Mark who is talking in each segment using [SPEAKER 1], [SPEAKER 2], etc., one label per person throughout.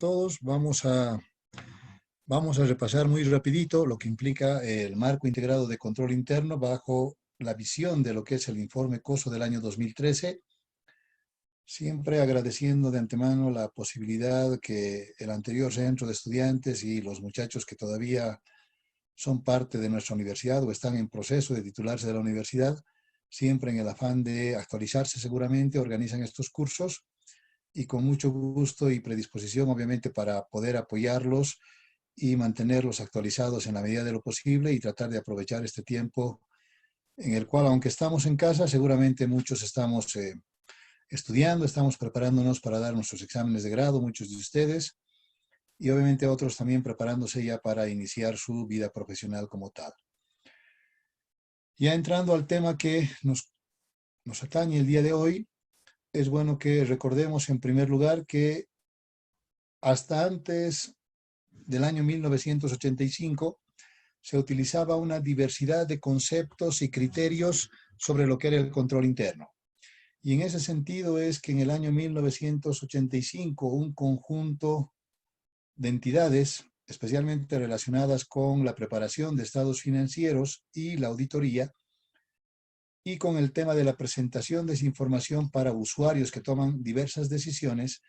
[SPEAKER 1] todos. Vamos a repasar muy rapidito lo que implica el marco integrado de control interno bajo la visión de lo que es el informe COSO del año 2013, siempre agradeciendo de antemano la posibilidad que el anterior centro de estudiantes y los muchachos que todavía son parte de nuestra universidad o están en proceso de titularse de la universidad, siempre en el afán de actualizarse seguramente, organizan estos cursos y con mucho gusto y predisposición, obviamente, para poder apoyarlos y mantenerlos actualizados en la medida de lo posible y tratar de aprovechar este tiempo en el cual, aunque estamos en casa, seguramente muchos estamos estudiando, estamos preparándonos para dar nuestros exámenes de grado, muchos de ustedes, y obviamente otros también preparándose ya para iniciar su vida profesional como tal. Ya entrando al tema que nos atañe el día de hoy, es bueno que recordemos en primer lugar que hasta antes del año 1985 se utilizaba una diversidad de conceptos y criterios sobre lo que era el control interno. Y en ese sentido es que en el año 1985 un conjunto de entidades, especialmente relacionadas con la preparación de estados financieros y la auditoría, y con el tema de la presentación de esa información para usuarios que toman diversas decisiones,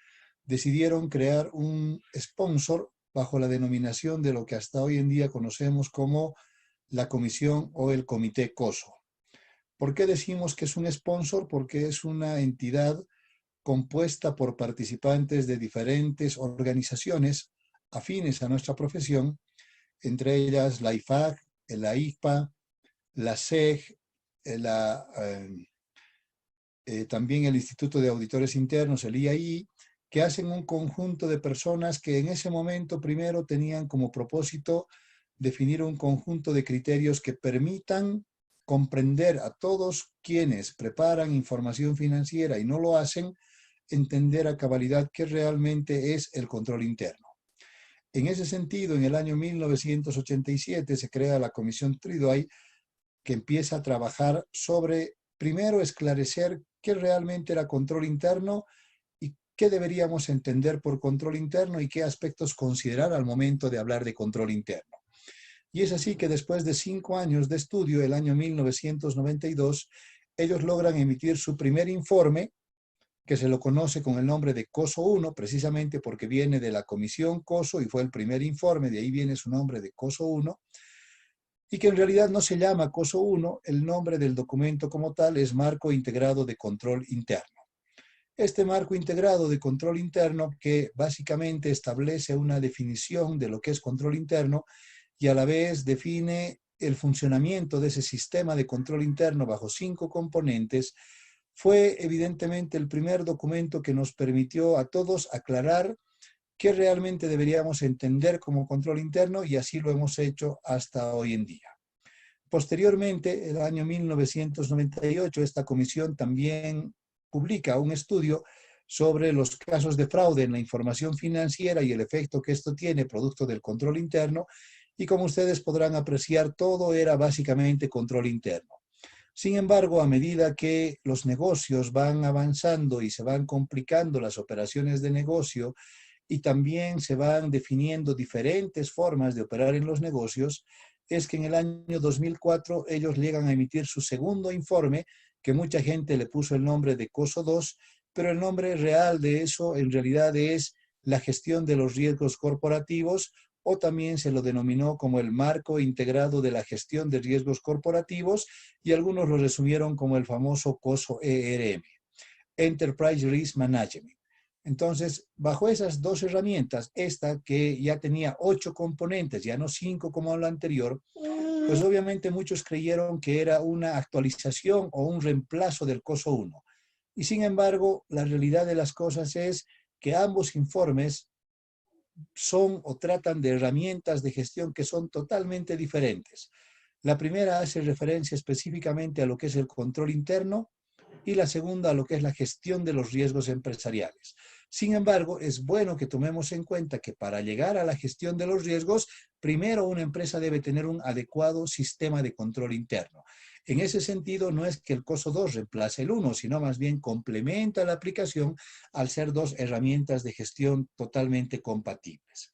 [SPEAKER 1] decidieron crear un sponsor bajo la denominación de lo que hasta hoy en día conocemos como la comisión o el comité COSO. ¿Por qué decimos que es un sponsor? Porque es una entidad compuesta por participantes de diferentes organizaciones afines a nuestra profesión, entre ellas la IFAC, la IFPA, la SEG, también el Instituto de Auditores Internos, el IAI, que hacen un conjunto de personas que en ese momento primero tenían como propósito definir un conjunto de criterios que permitan comprender a todos quienes preparan información financiera y no lo hacen, entender a cabalidad qué realmente es el control interno. En ese sentido, en el año 1987 se crea la Comisión Triduay, que empieza a trabajar sobre, primero, esclarecer qué realmente era control interno y qué deberíamos entender por control interno y qué aspectos considerar al momento de hablar de control interno. Y es así que después de 5 años de estudio, el año 1992, ellos logran emitir su primer informe, que se lo conoce con el nombre de COSO 1, precisamente porque viene de la Comisión COSO y fue el primer informe, de ahí viene su nombre de COSO 1, y que en realidad no se llama COSO 1, el nombre del documento como tal es Marco Integrado de Control Interno. Este marco integrado de control interno, que básicamente establece una definición de lo que es control interno y a la vez define el funcionamiento de ese sistema de control interno bajo 5 componentes, fue evidentemente el primer documento que nos permitió a todos aclarar qué realmente deberíamos entender como control interno, y así lo hemos hecho hasta hoy en día. Posteriormente, el año 1998, esta comisión también publica un estudio sobre los casos de fraude en la información financiera y el efecto que esto tiene producto del control interno, y como ustedes podrán apreciar, todo era básicamente control interno. Sin embargo, a medida que los negocios van avanzando y se van complicando las operaciones de negocio y también se van definiendo diferentes formas de operar en los negocios, es que en el año 2004 ellos llegan a emitir su segundo informe, que mucha gente le puso el nombre de COSO 2, pero el nombre real de eso en realidad es la gestión de los riesgos corporativos, o también se lo denominó como el marco integrado de la gestión de riesgos corporativos, y algunos lo resumieron como el famoso COSO ERM, Enterprise Risk Management. Entonces, bajo esas dos herramientas, esta que ya tenía 8 componentes, ya no 5 como la anterior, pues obviamente muchos creyeron que era una actualización o un reemplazo del COSO 1. Y sin embargo, la realidad de las cosas es que ambos informes son o tratan de herramientas de gestión que son totalmente diferentes. La primera hace referencia específicamente a lo que es el control interno, y la segunda a lo que es la gestión de los riesgos empresariales. Sin embargo, es bueno que tomemos en cuenta que para llegar a la gestión de los riesgos, primero una empresa debe tener un adecuado sistema de control interno. En ese sentido, no es que el COSO 2 reemplace el 1, sino más bien complementa la aplicación al ser dos herramientas de gestión totalmente compatibles.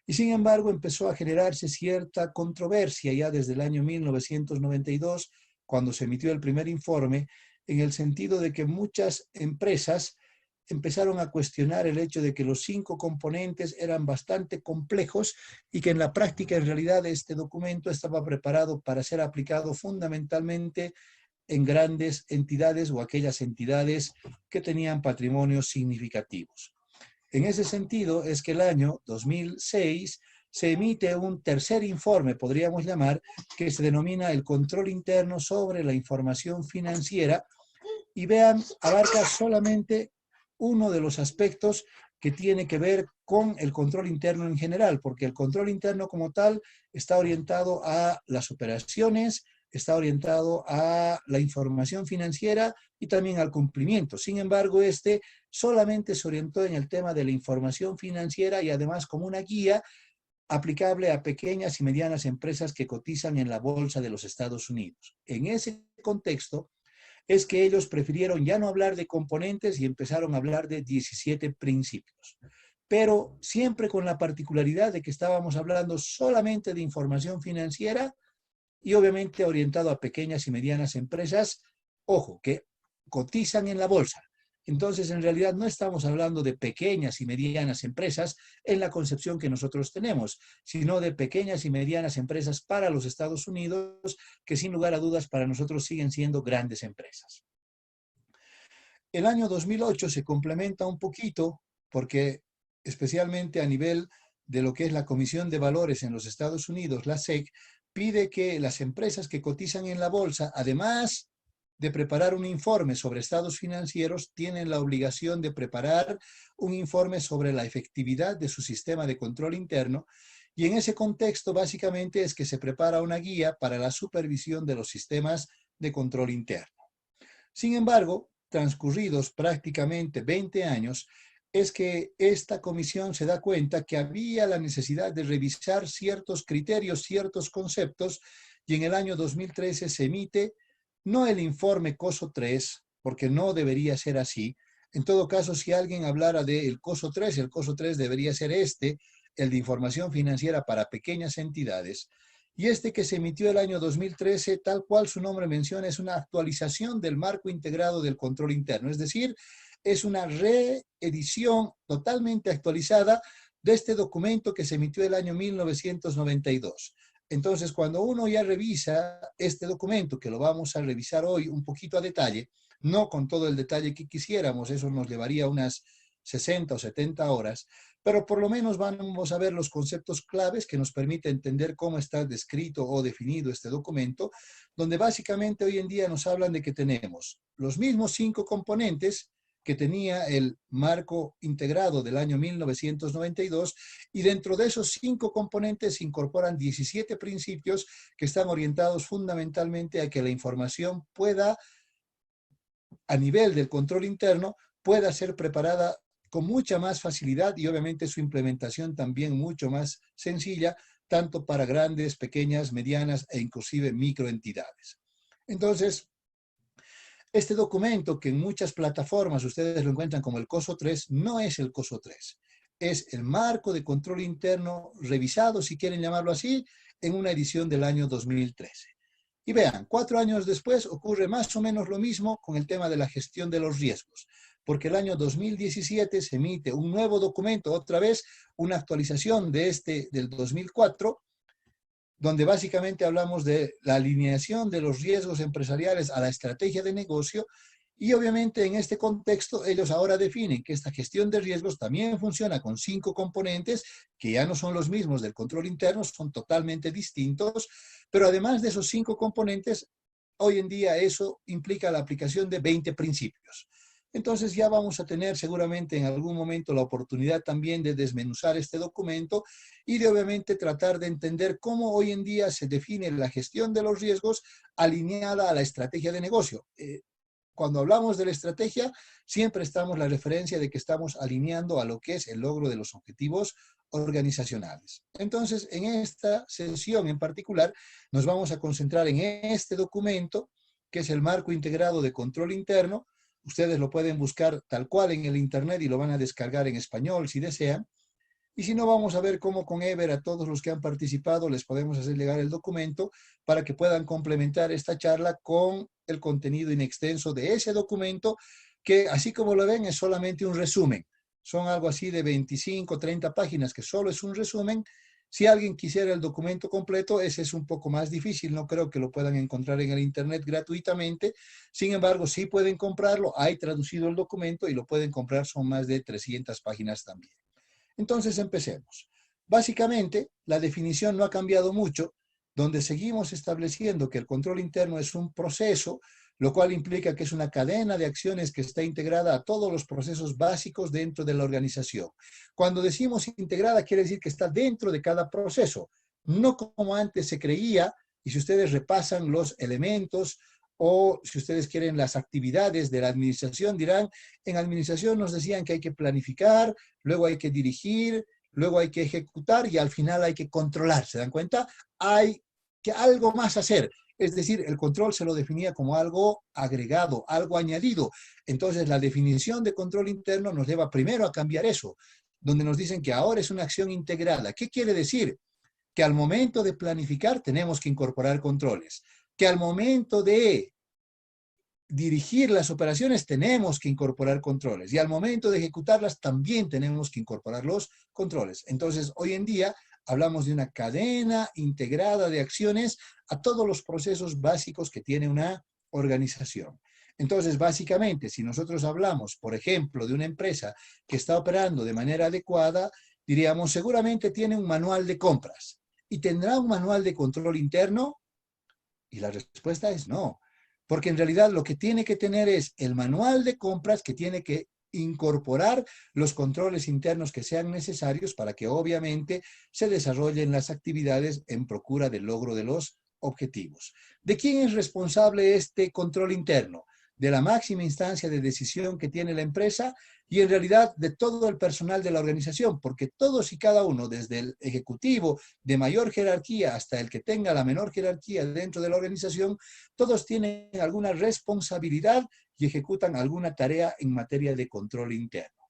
[SPEAKER 1] Y sin embargo, empezó a generarse cierta controversia ya desde el año 1992, cuando se emitió el primer informe, en el sentido de que muchas empresas empezaron a cuestionar el hecho de que los 5 componentes eran bastante complejos y que en la práctica, en realidad, este documento estaba preparado para ser aplicado fundamentalmente en grandes entidades o aquellas entidades que tenían patrimonios significativos. En ese sentido, es que el año 2006 se emite un tercer informe, podríamos llamar, que se denomina el control interno sobre la información financiera, y vean, abarca solamente uno de los aspectos que tiene que ver con el control interno en general, porque el control interno como tal está orientado a las operaciones, está orientado a la información financiera y también al cumplimiento. Sin embargo, este solamente se orientó en el tema de la información financiera y además como una guía aplicable a pequeñas y medianas empresas que cotizan en la Bolsa de los Estados Unidos. En ese contexto, es que ellos prefirieron ya no hablar de componentes y empezaron a hablar de 17 principios. Pero siempre con la particularidad de que estábamos hablando solamente de información financiera y obviamente orientado a pequeñas y medianas empresas, ojo, que cotizan en la bolsa. Entonces, en realidad no estamos hablando de pequeñas y medianas empresas en la concepción que nosotros tenemos, sino de pequeñas y medianas empresas para los Estados Unidos, que sin lugar a dudas para nosotros siguen siendo grandes empresas. El año 2008 se complementa un poquito porque especialmente a nivel de lo que es la Comisión de Valores en los Estados Unidos, la SEC, pide que las empresas que cotizan en la bolsa, además de preparar un informe sobre estados financieros, tienen la obligación de preparar un informe sobre la efectividad de su sistema de control interno, y en ese contexto básicamente es que se prepara una guía para la supervisión de los sistemas de control interno. Sin embargo, transcurridos prácticamente 20 años, es que esta comisión se da cuenta que había la necesidad de revisar ciertos criterios, ciertos conceptos, y en el año 2013 se emite no el informe COSO 3, porque no debería ser así. En todo caso, si alguien hablara del COSO 3, el COSO 3 debería ser el de información financiera para pequeñas entidades. Y este que se emitió el año 2013, tal cual su nombre menciona, es una actualización del marco integrado del control interno. Es decir, es una reedición totalmente actualizada de este documento que se emitió el año 1992. Entonces, cuando uno ya revisa este documento, que lo vamos a revisar hoy un poquito a detalle, no con todo el detalle que quisiéramos, eso nos llevaría unas 60 o 70 horas, pero por lo menos vamos a ver los conceptos claves que nos permiten entender cómo está descrito o definido este documento, donde básicamente hoy en día nos hablan de que tenemos los mismos 5 componentes que tenía el marco integrado del año 1992, y dentro de esos 5 componentes se incorporan 17 principios que están orientados fundamentalmente a que la información pueda, a nivel del control interno, pueda ser preparada con mucha más facilidad y obviamente su implementación también mucho más sencilla, tanto para grandes, pequeñas, medianas e inclusive microentidades. Entonces, este documento, que en muchas plataformas ustedes lo encuentran como el COSO 3, no es el COSO 3. Es el marco de control interno revisado, si quieren llamarlo así, en una edición del año 2013. Y vean, 4 años después ocurre más o menos lo mismo con el tema de la gestión de los riesgos, porque el año 2017 se emite un nuevo documento, otra vez una actualización de del 2004, donde básicamente hablamos de la alineación de los riesgos empresariales a la estrategia de negocio, y obviamente en este contexto ellos ahora definen que esta gestión de riesgos también funciona con 5 componentes que ya no son los mismos del control interno, son totalmente distintos, pero además de esos 5 componentes, hoy en día eso implica la aplicación de 20 principios. Entonces ya vamos a tener seguramente en algún momento la oportunidad también de desmenuzar este documento y de obviamente tratar de entender cómo hoy en día se define la gestión de los riesgos alineada a la estrategia de negocio. cuando hablamos de la estrategia, siempre estamos la referencia de que estamos alineando a lo que es el logro de los objetivos organizacionales. Entonces, en esta sesión en particular, nos vamos a concentrar en este documento, que es el marco integrado de control interno. Ustedes lo pueden buscar tal cual en el internet y lo van a descargar en español si desean. Y si no, vamos a ver cómo con Ever a todos los que han participado les podemos hacer llegar el documento para que puedan complementar esta charla con el contenido inextenso de ese documento, que así como lo ven es solamente un resumen. Son algo así de 25, 30 páginas, que solo es un resumen. Si alguien quisiera el documento completo, ese es un poco más difícil. No creo que lo puedan encontrar en el internet gratuitamente. Sin embargo, sí pueden comprarlo. Hay traducido el documento y lo pueden comprar. Son más de 300 páginas también. Entonces empecemos. Básicamente, la definición no ha cambiado mucho, donde seguimos estableciendo que el control interno es un proceso, lo cual implica que es una cadena de acciones que está integrada a todos los procesos básicos dentro de la organización. Cuando decimos integrada, quiere decir que está dentro de cada proceso, no como antes se creía, y si ustedes repasan los elementos o si ustedes quieren las actividades de la administración, dirán, en administración nos decían que hay que planificar, luego hay que dirigir, luego hay que ejecutar y al final hay que controlar. ¿Se dan cuenta? Hay que algo más hacer. Es decir, el control se lo definía como algo agregado, algo añadido. Entonces, la definición de control interno nos lleva primero a cambiar eso, donde nos dicen que ahora es una acción integrada. ¿Qué quiere decir? Que al momento de planificar tenemos que incorporar controles, que al momento de dirigir las operaciones tenemos que incorporar controles y al momento de ejecutarlas también tenemos que incorporar los controles. Entonces, hoy en día hablamos de una cadena integrada de acciones a todos los procesos básicos que tiene una organización. Entonces, básicamente, si nosotros hablamos, por ejemplo, de una empresa que está operando de manera adecuada, diríamos, seguramente tiene un manual de compras y tendrá un manual de control interno. Y la respuesta es no, porque en realidad lo que tiene que tener es el manual de compras que tiene que incorporar los controles internos que sean necesarios para que obviamente se desarrollen las actividades en procura del logro de los objetivos. ¿De quién es responsable este control interno? De la máxima instancia de decisión que tiene la empresa y en realidad de todo el personal de la organización, porque todos y cada uno, desde el ejecutivo de mayor jerarquía hasta el que tenga la menor jerarquía dentro de la organización, todos tienen alguna responsabilidad y ejecutan alguna tarea en materia de control interno.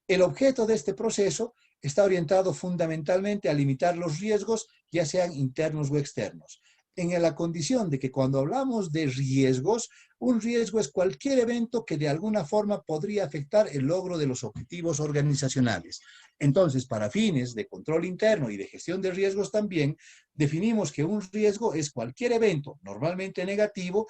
[SPEAKER 1] El objeto de este proceso está orientado fundamentalmente a limitar los riesgos, ya sean internos o externos, en la condición de que cuando hablamos de riesgos, un riesgo es cualquier evento que de alguna forma podría afectar el logro de los objetivos organizacionales. Entonces, para fines de control interno y de gestión de riesgos también, definimos que un riesgo es cualquier evento, normalmente negativo,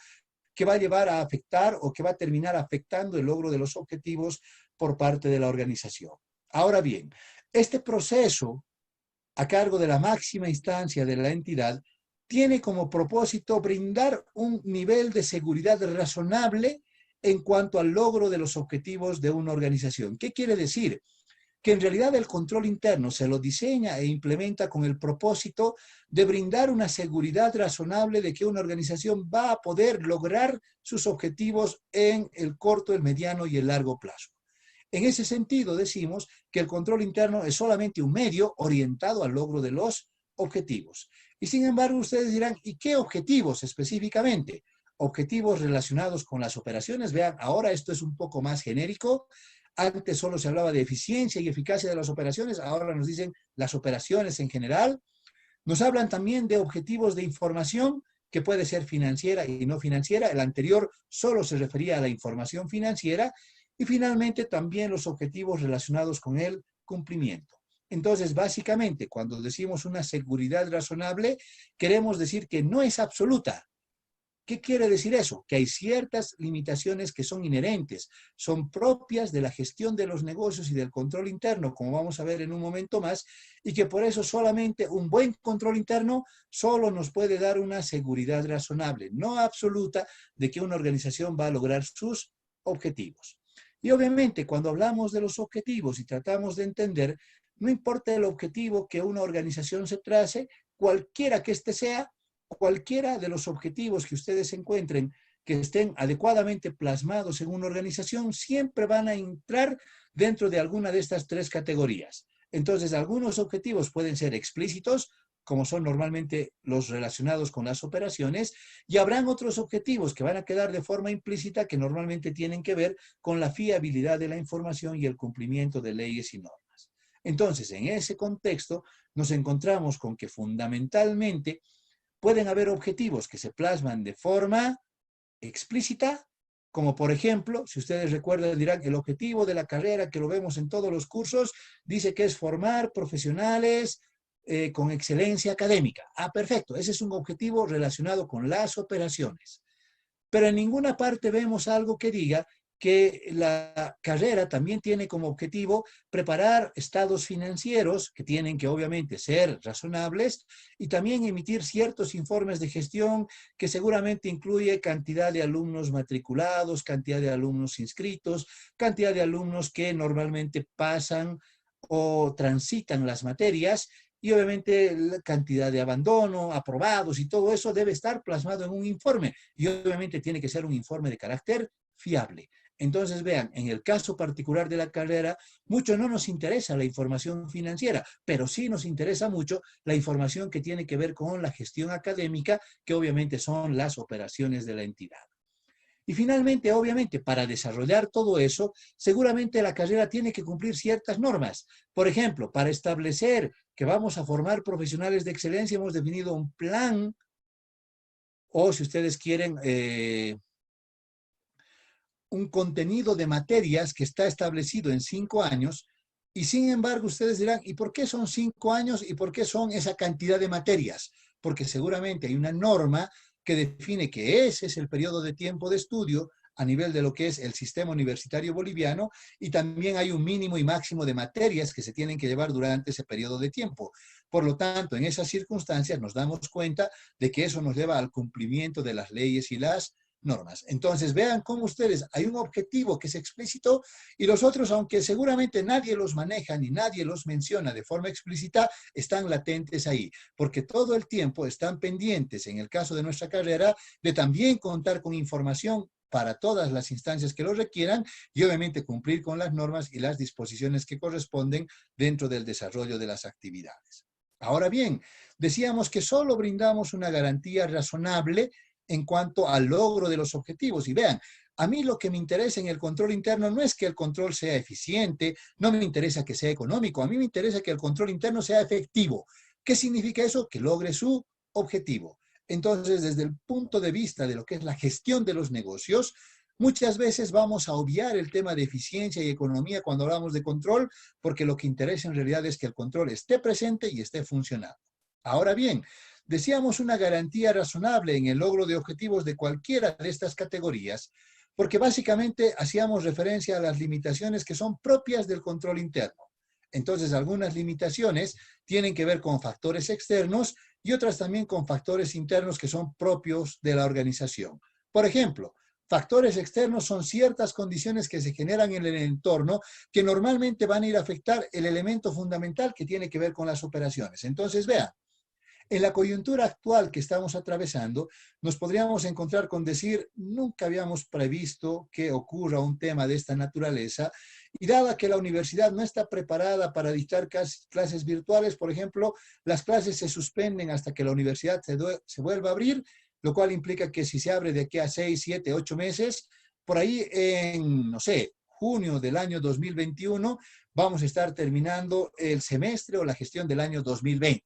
[SPEAKER 1] que va a llevar a afectar o que va a terminar afectando el logro de los objetivos por parte de la organización. Ahora bien, este proceso a cargo de la máxima instancia de la entidad tiene como propósito brindar un nivel de seguridad razonable en cuanto al logro de los objetivos de una organización. ¿Qué quiere decir? Que en realidad el control interno se lo diseña e implementa con el propósito de brindar una seguridad razonable de que una organización va a poder lograr sus objetivos en el corto, el mediano y el largo plazo. En ese sentido, decimos que el control interno es solamente un medio orientado al logro de los objetivos. Y sin embargo, ustedes dirán, ¿y qué objetivos específicamente? Objetivos relacionados con las operaciones. Vean, ahora esto es un poco más genérico. Antes solo se hablaba de eficiencia y eficacia de las operaciones. Ahora nos dicen las operaciones en general. Nos hablan también de objetivos de información, que puede ser financiera y no financiera. El anterior solo se refería a la información financiera. Y finalmente también los objetivos relacionados con el cumplimiento. Entonces, básicamente, cuando decimos una seguridad razonable, queremos decir que no es absoluta. ¿Qué quiere decir eso? Que hay ciertas limitaciones que son inherentes, son propias de la gestión de los negocios y del control interno, como vamos a ver en un momento más, y que por eso solamente un buen control interno solo nos puede dar una seguridad razonable, no absoluta, de que una organización va a lograr sus objetivos. Y obviamente cuando hablamos de los objetivos y tratamos de entender, no importa el objetivo que una organización se trace, cualquiera que éste sea, cualquiera de los objetivos que ustedes encuentren que estén adecuadamente plasmados en una organización siempre van a entrar dentro de alguna de estas tres categorías. Entonces, algunos objetivos pueden ser explícitos, como son normalmente los relacionados con las operaciones, y habrán otros objetivos que van a quedar de forma implícita que normalmente tienen que ver con la fiabilidad de la información y el cumplimiento de leyes y normas. Entonces, en ese contexto, nos encontramos con que fundamentalmente pueden haber objetivos que se plasman de forma explícita, como por ejemplo, si ustedes recuerdan, dirán, el objetivo de la carrera que lo vemos en todos los cursos, dice que es formar profesionales con excelencia académica. Ah, perfecto, ese es un objetivo relacionado con las operaciones. Pero en ninguna parte vemos algo que diga que la carrera también tiene como objetivo preparar estados financieros que tienen que obviamente ser razonables y también emitir ciertos informes de gestión que seguramente incluye cantidad de alumnos matriculados, cantidad de alumnos inscritos, cantidad de alumnos que normalmente pasan o transitan las materias y obviamente la cantidad de abandono, aprobados y todo eso debe estar plasmado en un informe y obviamente tiene que ser un informe de carácter fiable. Entonces, vean, en el caso particular de la carrera, mucho no nos interesa la información financiera, pero sí nos interesa mucho la información que tiene que ver con la gestión académica, que obviamente son las operaciones de la entidad. Y finalmente, obviamente, para desarrollar todo eso, seguramente la carrera tiene que cumplir ciertas normas. Por ejemplo, para establecer que vamos a formar profesionales de excelencia, hemos definido un plan, o si ustedes quieren, un contenido de materias que está establecido en 5 años, y sin embargo ustedes dirán, ¿y por qué son 5 años y por qué son esa cantidad de materias? Porque seguramente hay una norma que define que ese es el periodo de tiempo de estudio a nivel de lo que es el sistema universitario boliviano, y también hay un mínimo y máximo de materias que se tienen que llevar durante ese periodo de tiempo. Por lo tanto, en esas circunstancias nos damos cuenta de que eso nos lleva al cumplimiento de las leyes y las normas. Entonces, vean cómo ustedes, hay un objetivo que es explícito y los otros, aunque seguramente nadie los maneja ni nadie los menciona de forma explícita, están latentes ahí, porque todo el tiempo están pendientes, en el caso de nuestra carrera, de también contar con información para todas las instancias que lo requieran y obviamente cumplir con las normas y las disposiciones que corresponden dentro del desarrollo de las actividades. Ahora bien, decíamos que solo brindamos una garantía razonable en cuanto al logro de los objetivos. Y vean, a mí lo que me interesa en el control interno no es que el control sea eficiente, no me interesa que sea económico, a mí me interesa que el control interno sea efectivo. ¿Qué significa eso? Que logre su objetivo. Entonces, desde el punto de vista de lo que es la gestión de los negocios, muchas veces vamos a obviar el tema de eficiencia y economía cuando hablamos de control, porque lo que interesa en realidad es que el control esté presente y esté funcionando. Ahora bien, decíamos una garantía razonable en el logro de objetivos de cualquiera de estas categorías, porque básicamente hacíamos referencia a las limitaciones que son propias del control interno. Entonces, algunas limitaciones tienen que ver con factores externos y otras también con factores internos que son propios de la organización. Por ejemplo, factores externos son ciertas condiciones que se generan en el entorno que normalmente van a ir a afectar el elemento fundamental que tiene que ver con las operaciones. Entonces, vean, en la coyuntura actual que estamos atravesando, nos podríamos encontrar con decir, nunca habíamos previsto que ocurra un tema de esta naturaleza, y dada que la universidad no está preparada para dictar clases virtuales, por ejemplo, las clases se suspenden hasta que la universidad se vuelva a abrir, lo cual implica que si se abre de aquí a 6, 7, 8 meses, por ahí en, no sé, junio del año 2021, vamos a estar terminando el semestre o la gestión del año 2020.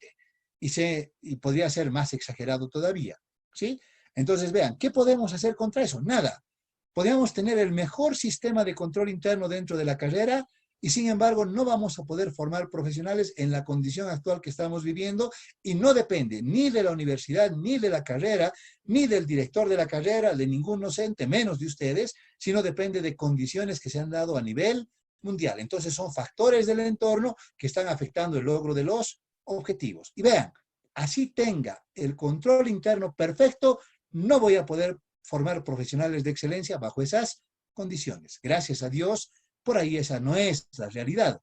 [SPEAKER 1] Y podría ser más exagerado todavía, ¿sí? Entonces, vean, ¿qué podemos hacer contra eso? Nada. Podríamos tener el mejor sistema de control interno dentro de la carrera y, sin embargo, no vamos a poder formar profesionales en la condición actual que estamos viviendo y no depende ni de la universidad, ni de la carrera, ni del director de la carrera, de ningún docente, menos de ustedes, sino depende de condiciones que se han dado a nivel mundial. Entonces, son factores del entorno que están afectando el logro de los objetivos. Y vean, así tenga el control interno perfecto, no voy a poder formar profesionales de excelencia bajo esas condiciones. Gracias a Dios, por ahí esa no es la realidad.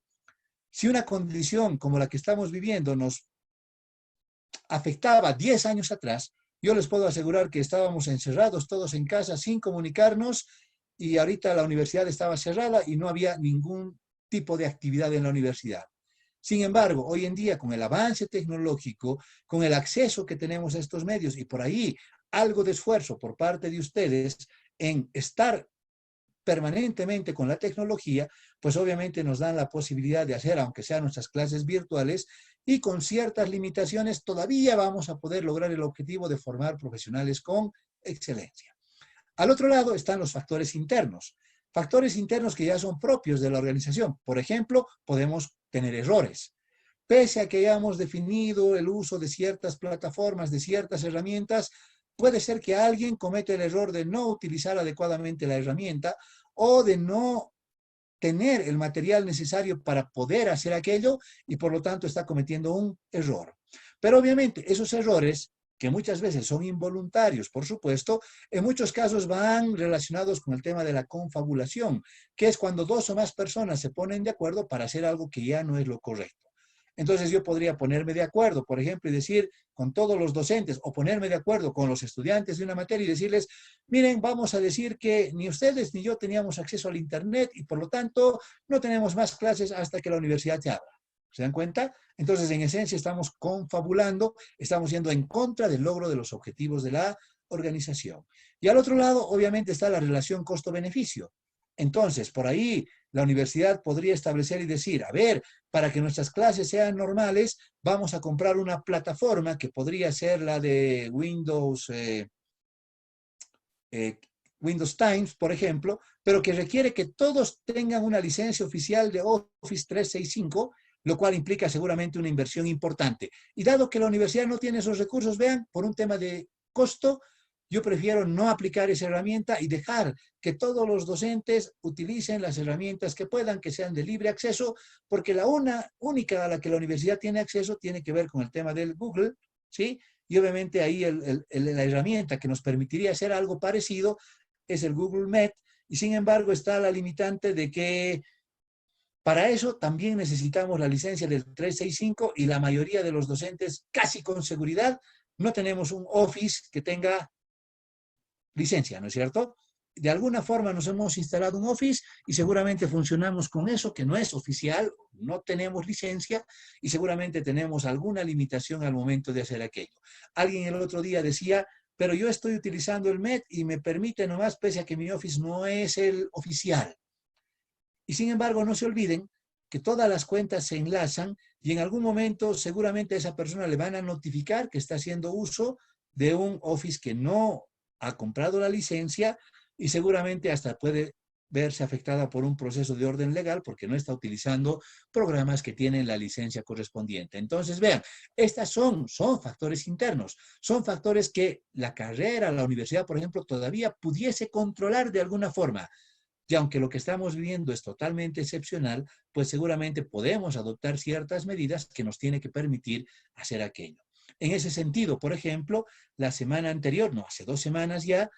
[SPEAKER 1] Si una condición como la que estamos viviendo nos afectaba 10 años atrás, Yo les puedo asegurar que estábamos encerrados todos en casa sin comunicarnos y ahorita la universidad estaba cerrada y no había ningún tipo de actividad en la universidad. Sin embargo, hoy en día, con el avance tecnológico, con el acceso que tenemos a estos medios y por ahí algo de esfuerzo por parte de ustedes en estar permanentemente con la tecnología, pues obviamente nos dan la posibilidad de hacer, aunque sean nuestras clases virtuales, y con ciertas limitaciones todavía vamos a poder lograr el objetivo de formar profesionales con excelencia. Al otro lado están los factores internos que ya son propios de la organización. Por ejemplo, podemos tener errores. Pese a que hayamos definido el uso de ciertas plataformas, de ciertas herramientas, puede ser que alguien cometa el error de no utilizar adecuadamente la herramienta o de no tener el material necesario para poder hacer aquello y por lo tanto está cometiendo un error. Pero obviamente esos errores, que muchas veces son involuntarios, por supuesto, en muchos casos van relacionados con el tema de la confabulación, que es cuando dos o más personas se ponen de acuerdo para hacer algo que ya no es lo correcto. Entonces yo podría ponerme de acuerdo, por ejemplo, y decir con todos los docentes o ponerme de acuerdo con los estudiantes de una materia y decirles, miren, vamos a decir que ni ustedes ni yo teníamos acceso al Internet y por lo tanto no tenemos más clases hasta que la universidad se abra. ¿Se dan cuenta? Entonces, en esencia, estamos confabulando, estamos yendo en contra del logro de los objetivos de la organización. Y al otro lado, obviamente, está la relación costo-beneficio. Entonces, por ahí la universidad podría establecer y decir, a ver, para que nuestras clases sean normales, vamos a comprar una plataforma que podría ser la de Windows Times, por ejemplo, pero que requiere que todos tengan una licencia oficial de Office 365, lo cual implica seguramente una inversión importante. Y dado que la universidad no tiene esos recursos, vean, por un tema de costo, yo prefiero no aplicar esa herramienta y dejar que todos los docentes utilicen las herramientas que puedan, que sean de libre acceso, porque la única a la que la universidad tiene acceso tiene que ver con el tema del Google, ¿sí? Y obviamente ahí la herramienta que nos permitiría hacer algo parecido es el Google Meet, y sin embargo está la limitante de que para eso también necesitamos la licencia del 365 y la mayoría de los docentes, casi con seguridad, no tenemos un Office que tenga licencia, ¿no es cierto? De alguna forma nos hemos instalado un Office y seguramente funcionamos con eso que no es oficial, no tenemos licencia y seguramente tenemos alguna limitación al momento de hacer aquello. Alguien el otro día decía, pero yo estoy utilizando el MET y me permite nomás, pese a que mi Office no es el oficial. Y sin embargo, no se olviden que todas las cuentas se enlazan y en algún momento seguramente a esa persona le van a notificar que está haciendo uso de un Office que no ha comprado la licencia y seguramente hasta puede verse afectada por un proceso de orden legal porque no está utilizando programas que tienen la licencia correspondiente. Entonces, vean, estas son factores internos, son factores que la carrera, la universidad, por ejemplo, todavía pudiese controlar de alguna forma. Y aunque lo que estamos viviendo es totalmente excepcional, pues seguramente podemos adoptar ciertas medidas que nos tienen que permitir hacer aquello. En ese sentido, por ejemplo, la semana anterior, no, hace 2 semanas ya,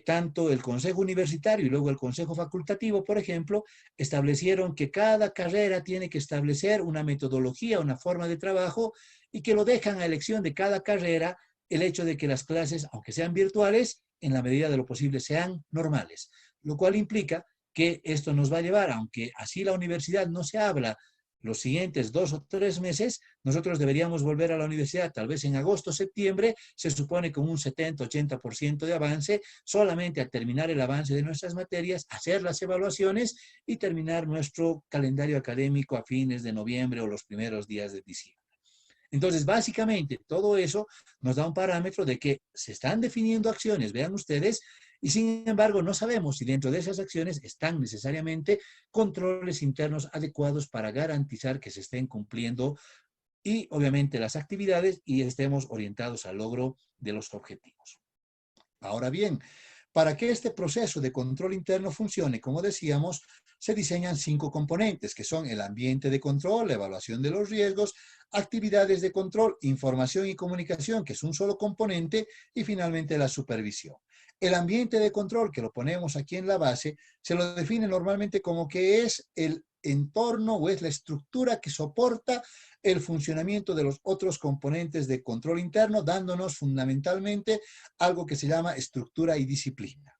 [SPEAKER 1] tanto el Consejo Universitario y luego el Consejo Facultativo, por ejemplo, establecieron que cada carrera tiene que establecer una metodología, una forma de trabajo y que lo dejan a elección de cada carrera el hecho de que las clases, aunque sean virtuales, en la medida de lo posible sean normales, lo cual implica que esto nos va a llevar, aunque así la universidad no se abra los siguientes 2 o 3 meses, nosotros deberíamos volver a la universidad tal vez en agosto, septiembre, se supone con un 70-80% de avance, solamente a terminar el avance de nuestras materias, hacer las evaluaciones y terminar nuestro calendario académico a fines de noviembre o los primeros días de diciembre. Entonces, básicamente, todo eso nos da un parámetro de que se están definiendo acciones, vean ustedes, y sin embargo no sabemos si dentro de esas acciones están necesariamente controles internos adecuados para garantizar que se estén cumpliendo y obviamente las actividades y estemos orientados al logro de los objetivos. Ahora bien, para que este proceso de control interno funcione, como decíamos, se diseñan 5 componentes, que son el ambiente de control, la evaluación de los riesgos, actividades de control, información y comunicación, que es un solo componente, y finalmente la supervisión. El ambiente de control, que lo ponemos aquí en la base, se lo define normalmente como que es el entorno o es la estructura que soporta el funcionamiento de los otros componentes de control interno, dándonos fundamentalmente algo que se llama estructura y disciplina.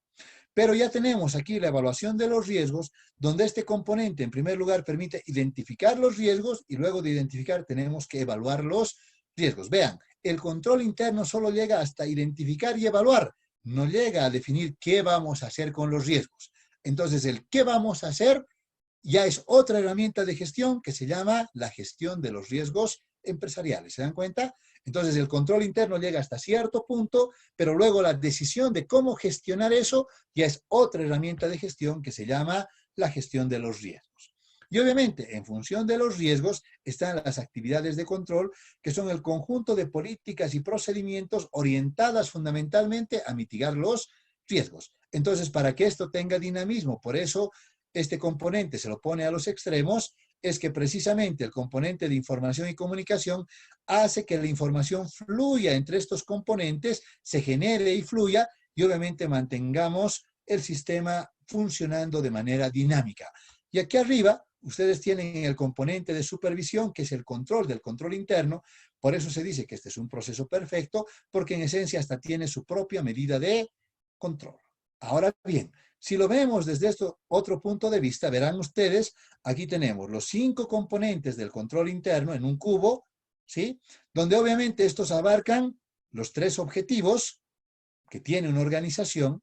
[SPEAKER 1] Pero ya tenemos aquí la evaluación de los riesgos, donde este componente, en primer lugar, permite identificar los riesgos y luego de identificar tenemos que evaluar los riesgos. Vean, el control interno solo llega hasta identificar y evaluar, no llega a definir qué vamos a hacer con los riesgos. Entonces, el qué vamos a hacer ya es otra herramienta de gestión que se llama la gestión de los riesgos empresariales. ¿Se dan cuenta? Entonces el control interno llega hasta cierto punto, pero luego la decisión de cómo gestionar eso ya es otra herramienta de gestión que se llama la gestión de los riesgos. Y obviamente, en función de los riesgos, están las actividades de control, que son el conjunto de políticas y procedimientos orientadas fundamentalmente a mitigar los riesgos. Entonces, para que esto tenga dinamismo, por eso este componente se lo pone a los extremos, es que precisamente el componente de información y comunicación hace que la información fluya entre estos componentes, se genere y fluya, y obviamente mantengamos el sistema funcionando de manera dinámica. Y aquí arriba, ustedes tienen el componente de supervisión, que es el control del control interno. Por eso se dice que este es un proceso perfecto, porque en esencia hasta tiene su propia medida de control. Ahora bien, si lo vemos desde este otro punto de vista, verán ustedes, aquí tenemos los 5 componentes del control interno en un cubo, ¿sí? Donde obviamente estos abarcan los 3 objetivos que tiene una organización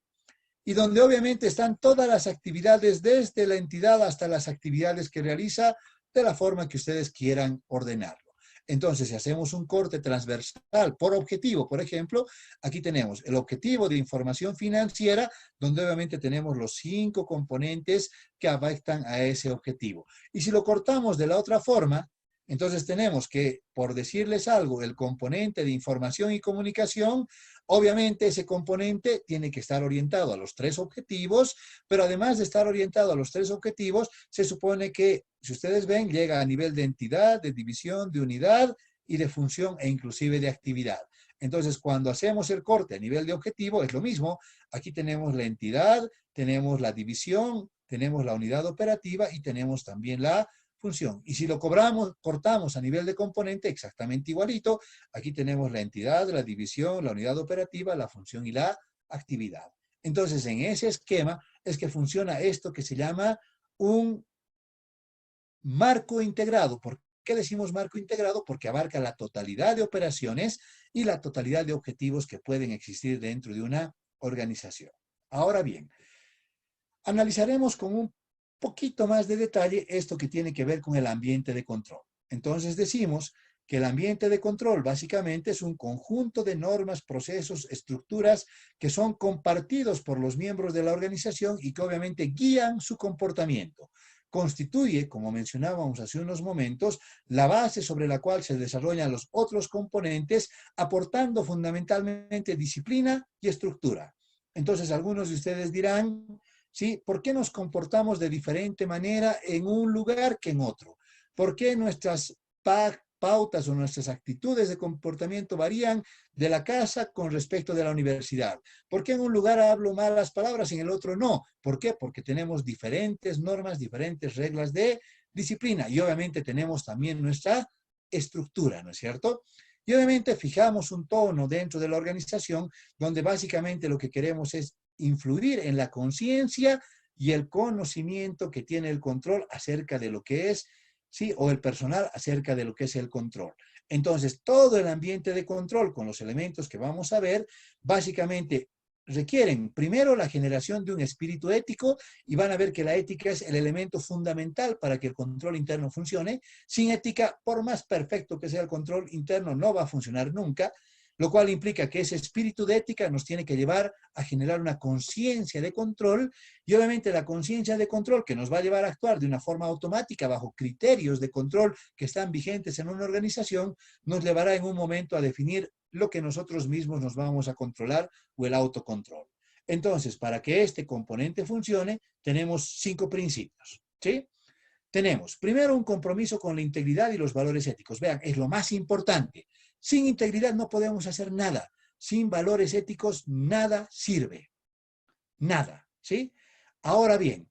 [SPEAKER 1] y donde obviamente están todas las actividades desde la entidad hasta las actividades que realiza de la forma que ustedes quieran ordenarlo. Entonces, si hacemos un corte transversal por objetivo, por ejemplo, aquí tenemos el objetivo de información financiera, donde obviamente tenemos los 5 componentes que afectan a ese objetivo. Y si lo cortamos de la otra forma, entonces tenemos que, por decirles algo, el componente de información y comunicación, obviamente ese componente tiene que estar orientado a los 3 objetivos, pero además de estar orientado a los 3 objetivos, se supone que, si ustedes ven, llega a nivel de entidad, de división, de unidad y de función e inclusive de actividad. Entonces, cuando hacemos el corte a nivel de objetivo, es lo mismo. Aquí tenemos la entidad, tenemos la división, tenemos la unidad operativa y tenemos también la función. Y si lo cortamos a nivel de componente, exactamente igualito. Aquí tenemos la entidad, la división, la unidad operativa, la función y la actividad. Entonces, en ese esquema es que funciona esto que se llama un marco integrado. ¿Por qué decimos marco integrado? Porque abarca la totalidad de operaciones y la totalidad de objetivos que pueden existir dentro de una organización. Ahora bien, analizaremos con un poquito más de detalle esto que tiene que ver con el ambiente de control. Entonces decimos que el ambiente de control básicamente es un conjunto de normas, procesos, estructuras que son compartidos por los miembros de la organización y que obviamente guían su comportamiento. Constituye, como mencionábamos hace unos momentos, la base sobre la cual se desarrollan los otros componentes, aportando fundamentalmente disciplina y estructura. Entonces, algunos de ustedes dirán, ¿sí? ¿Por qué nos comportamos de diferente manera en un lugar que en otro? ¿Por qué nuestras pautas o nuestras actitudes de comportamiento varían de la casa con respecto de la universidad? ¿Por qué en un lugar hablo malas palabras y en el otro no? ¿Por qué? Porque tenemos diferentes normas, diferentes reglas de disciplina y obviamente tenemos también nuestra estructura, ¿no es cierto? Y obviamente fijamos un tono dentro de la organización donde básicamente lo que queremos es influir en la conciencia y el conocimiento que tiene el control acerca de lo que es, ¿sí? O el personal acerca de lo que es el control. Entonces, todo el ambiente de control con los elementos que vamos a ver, básicamente requieren primero la generación de un espíritu ético y van a ver que la ética es el elemento fundamental para que el control interno funcione. Sin ética, por más perfecto que sea el control interno, no va a funcionar nunca, lo cual implica que ese espíritu de ética nos tiene que llevar a generar una conciencia de control y obviamente la conciencia de control que nos va a llevar a actuar de una forma automática bajo criterios de control que están vigentes en una organización, nos llevará en un momento a definir lo que nosotros mismos nos vamos a controlar o el autocontrol. Entonces, para que este componente funcione, tenemos 5 principios, ¿sí? Tenemos, primero, un compromiso con la integridad y los valores éticos. Vean, es lo más importante. Sin integridad no podemos hacer nada. Sin valores éticos, nada sirve. Nada, ¿sí? Ahora bien,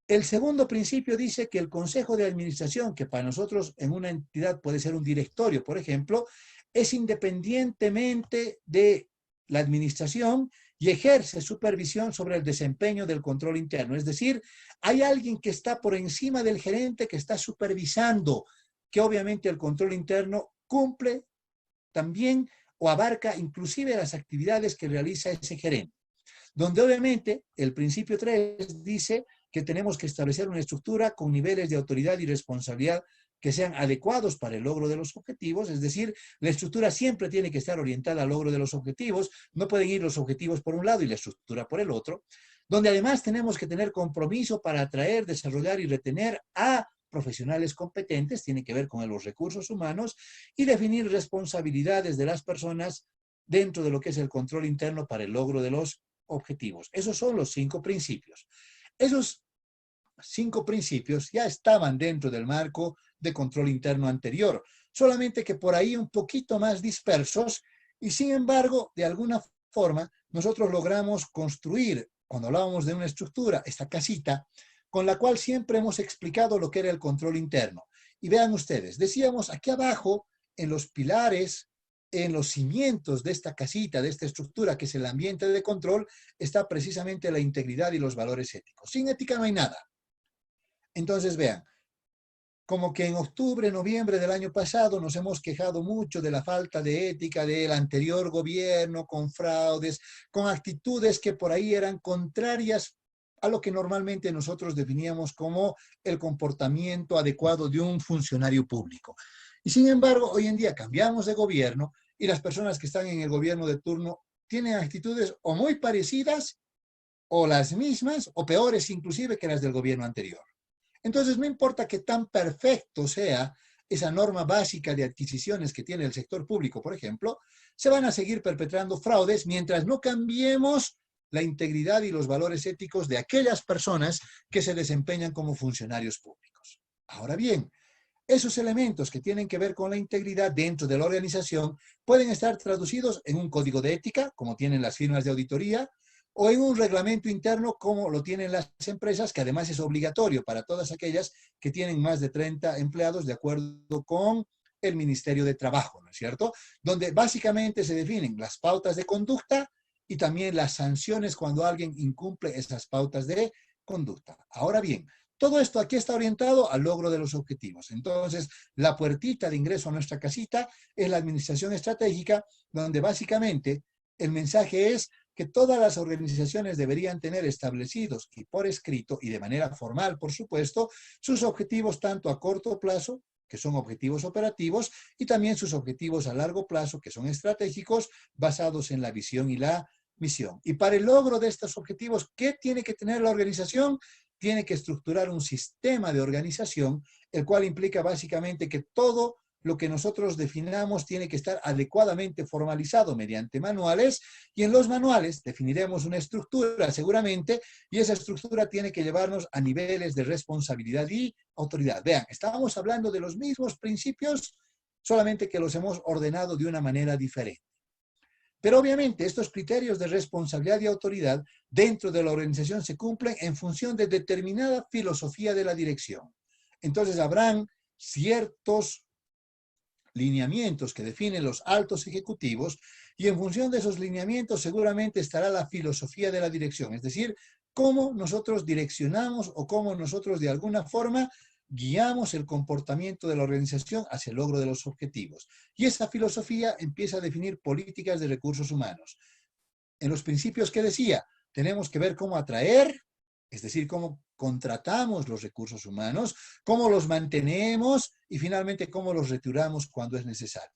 [SPEAKER 1] El segundo principio dice que el consejo de administración, que para nosotros en una entidad puede ser un directorio, por ejemplo, es independientemente de la administración y ejerce supervisión sobre el desempeño del control interno. Es decir, hay alguien que está por encima del gerente que está supervisando que obviamente el control interno cumple también o abarca inclusive las actividades que realiza ese gerente. Donde obviamente el principio 3 dice que tenemos que establecer una estructura con niveles de autoridad y responsabilidad que sean adecuados para el logro de los objetivos, es decir, la estructura siempre tiene que estar orientada al logro de los objetivos, no pueden ir los objetivos por un lado y la estructura por el otro, donde además tenemos que tener compromiso para atraer, desarrollar y retener a profesionales competentes, tiene que ver con los recursos humanos, y definir responsabilidades de las personas dentro de lo que es el control interno para el logro de los objetivos. Esos son los 5 principios. Esos 5 principios ya estaban dentro del marco de control interno anterior, solamente que por ahí un poquito más dispersos y sin embargo, de alguna forma, nosotros logramos construir, cuando hablábamos de una estructura, esta casita, con la cual siempre hemos explicado lo que era el control interno. Y vean ustedes, decíamos aquí abajo, en los pilares, en los cimientos de esta casita, de esta estructura que es el ambiente de control, está precisamente la integridad y los valores éticos. Sin ética no hay nada. Entonces, vean, como que en octubre, noviembre del año pasado nos hemos quejado mucho de la falta de ética del anterior gobierno, con fraudes, con actitudes que por ahí eran contrarias a lo que normalmente nosotros definíamos como el comportamiento adecuado de un funcionario público. Y sin embargo, hoy en día cambiamos de gobierno y las personas que están en el gobierno de turno tienen actitudes o muy parecidas o las mismas o peores inclusive que las del gobierno anterior. Entonces, no importa qué tan perfecto sea esa norma básica de adquisiciones que tiene el sector público, por ejemplo, se van a seguir perpetrando fraudes mientras no cambiemos la integridad y los valores éticos de aquellas personas que se desempeñan como funcionarios públicos. Ahora bien, esos elementos que tienen que ver con la integridad dentro de la organización pueden estar traducidos en un código de ética, como tienen las firmas de auditoría, o en un reglamento interno como lo tienen las empresas, que además es obligatorio para todas aquellas que tienen más de 30 empleados de acuerdo con el Ministerio de Trabajo, ¿no es cierto? Donde básicamente se definen las pautas de conducta y también las sanciones cuando alguien incumple esas pautas de conducta. Ahora bien, todo esto aquí está orientado al logro de los objetivos. Entonces, la puertita de ingreso a nuestra casita es la administración estratégica, donde básicamente el mensaje es que todas las organizaciones deberían tener establecidos y por escrito y de manera formal, por supuesto, sus objetivos tanto a corto plazo, que son objetivos operativos, y también sus objetivos a largo plazo, que son estratégicos, basados en la visión y la misión. Y para el logro de estos objetivos, ¿qué tiene que tener la organización? Tiene que estructurar un sistema de organización, el cual implica básicamente que todo lo que nosotros definamos tiene que estar adecuadamente formalizado mediante manuales y en los manuales definiremos una estructura seguramente y esa estructura tiene que llevarnos a niveles de responsabilidad y autoridad. Vean, estábamos hablando de los mismos principios, solamente que los hemos ordenado de una manera diferente. Pero obviamente estos criterios de responsabilidad y autoridad dentro de la organización se cumplen en función de determinada filosofía de la dirección. Entonces habrán ciertos lineamientos que definen los altos ejecutivos y en función de esos lineamientos seguramente estará la filosofía de la dirección, es decir, cómo nosotros direccionamos o cómo nosotros de alguna forma guiamos el comportamiento de la organización hacia el logro de los objetivos. Y esa filosofía empieza a definir políticas de recursos humanos. En los principios que decía, tenemos que ver cómo atraer, es decir, cómo contratamos los recursos humanos, cómo los mantenemos y finalmente cómo los retiramos cuando es necesario.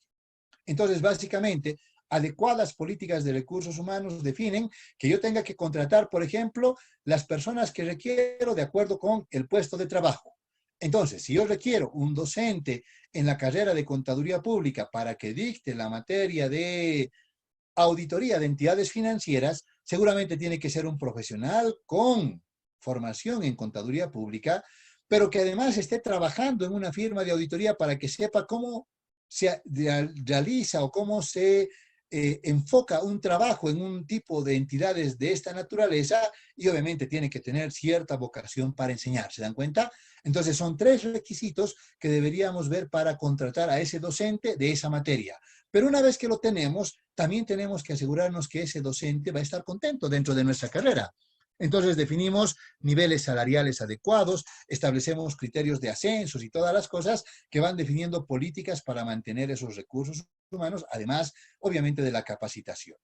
[SPEAKER 1] Entonces, básicamente, adecuadas políticas de recursos humanos definen que yo tenga que contratar, por ejemplo, las personas que requiero de acuerdo con el puesto de trabajo. Entonces, si yo requiero un docente en la carrera de contaduría pública para que dicte la materia de auditoría de entidades financieras, seguramente tiene que ser un profesional con formación en contaduría pública, pero que además esté trabajando en una firma de auditoría para que sepa cómo se realiza o cómo se enfoca un trabajo en un tipo de entidades de esta naturaleza y obviamente tiene que tener cierta vocación para enseñar, ¿se dan cuenta? Entonces son tres requisitos que deberíamos ver para contratar a ese docente de esa materia. Pero una vez que lo tenemos, también tenemos que asegurarnos que ese docente va a estar contento dentro de nuestra carrera. Entonces definimos niveles salariales adecuados, establecemos criterios de ascensos y todas las cosas que van definiendo políticas para mantener esos recursos humanos, además, obviamente, de la capacitación.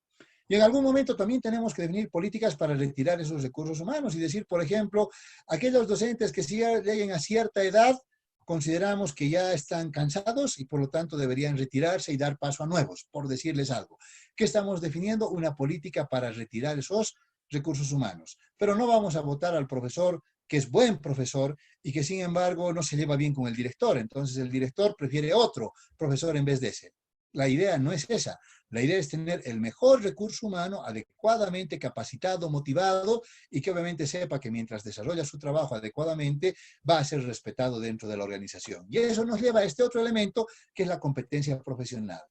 [SPEAKER 1] Y en algún momento también tenemos que definir políticas para retirar esos recursos humanos y decir, por ejemplo, aquellos docentes que si lleguen a cierta edad, consideramos que ya están cansados y por lo tanto deberían retirarse y dar paso a nuevos, por decirles algo. ¿Qué estamos definiendo? Una política para retirar esos recursos humanos. Pero no vamos a votar al profesor que es buen profesor y que sin embargo no se lleva bien con el director. Entonces el director prefiere otro profesor en vez de ese. La idea no es esa. La idea es tener el mejor recurso humano adecuadamente capacitado, motivado y que obviamente sepa que mientras desarrolla su trabajo adecuadamente va a ser respetado dentro de la organización. Y eso nos lleva a este otro elemento que es la competencia profesional,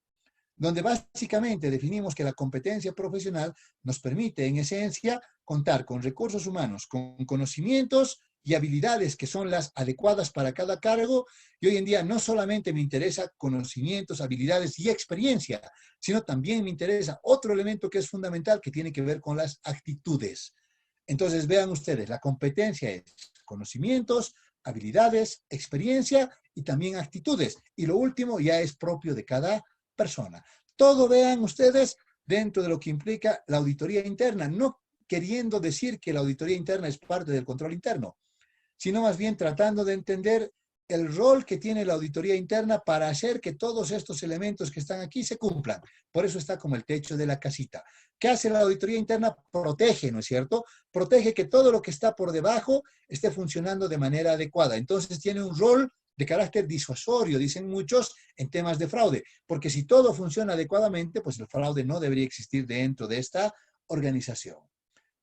[SPEAKER 1] donde básicamente definimos que la competencia profesional nos permite, en esencia, contar con recursos humanos, con conocimientos y habilidades que son las adecuadas para cada cargo. Y hoy en día no solamente me interesa conocimientos, habilidades y experiencia, sino también me interesa otro elemento que es fundamental que tiene que ver con las actitudes. Entonces, vean ustedes, la competencia es conocimientos, habilidades, experiencia y también actitudes. Y lo último ya es propio de cada persona. Todo vean ustedes dentro de lo que implica la auditoría interna, no queriendo decir que la auditoría interna es parte del control interno, sino más bien tratando de entender el rol que tiene la auditoría interna para hacer que todos estos elementos que están aquí se cumplan. Por eso está como el techo de la casita. ¿Qué hace la auditoría interna? Protege, ¿no es cierto? Protege que todo lo que está por debajo esté funcionando de manera adecuada. Entonces tiene un rol de carácter disuasorio, dicen muchos, en temas de fraude, porque si todo funciona adecuadamente, pues el fraude no debería existir dentro de esta organización.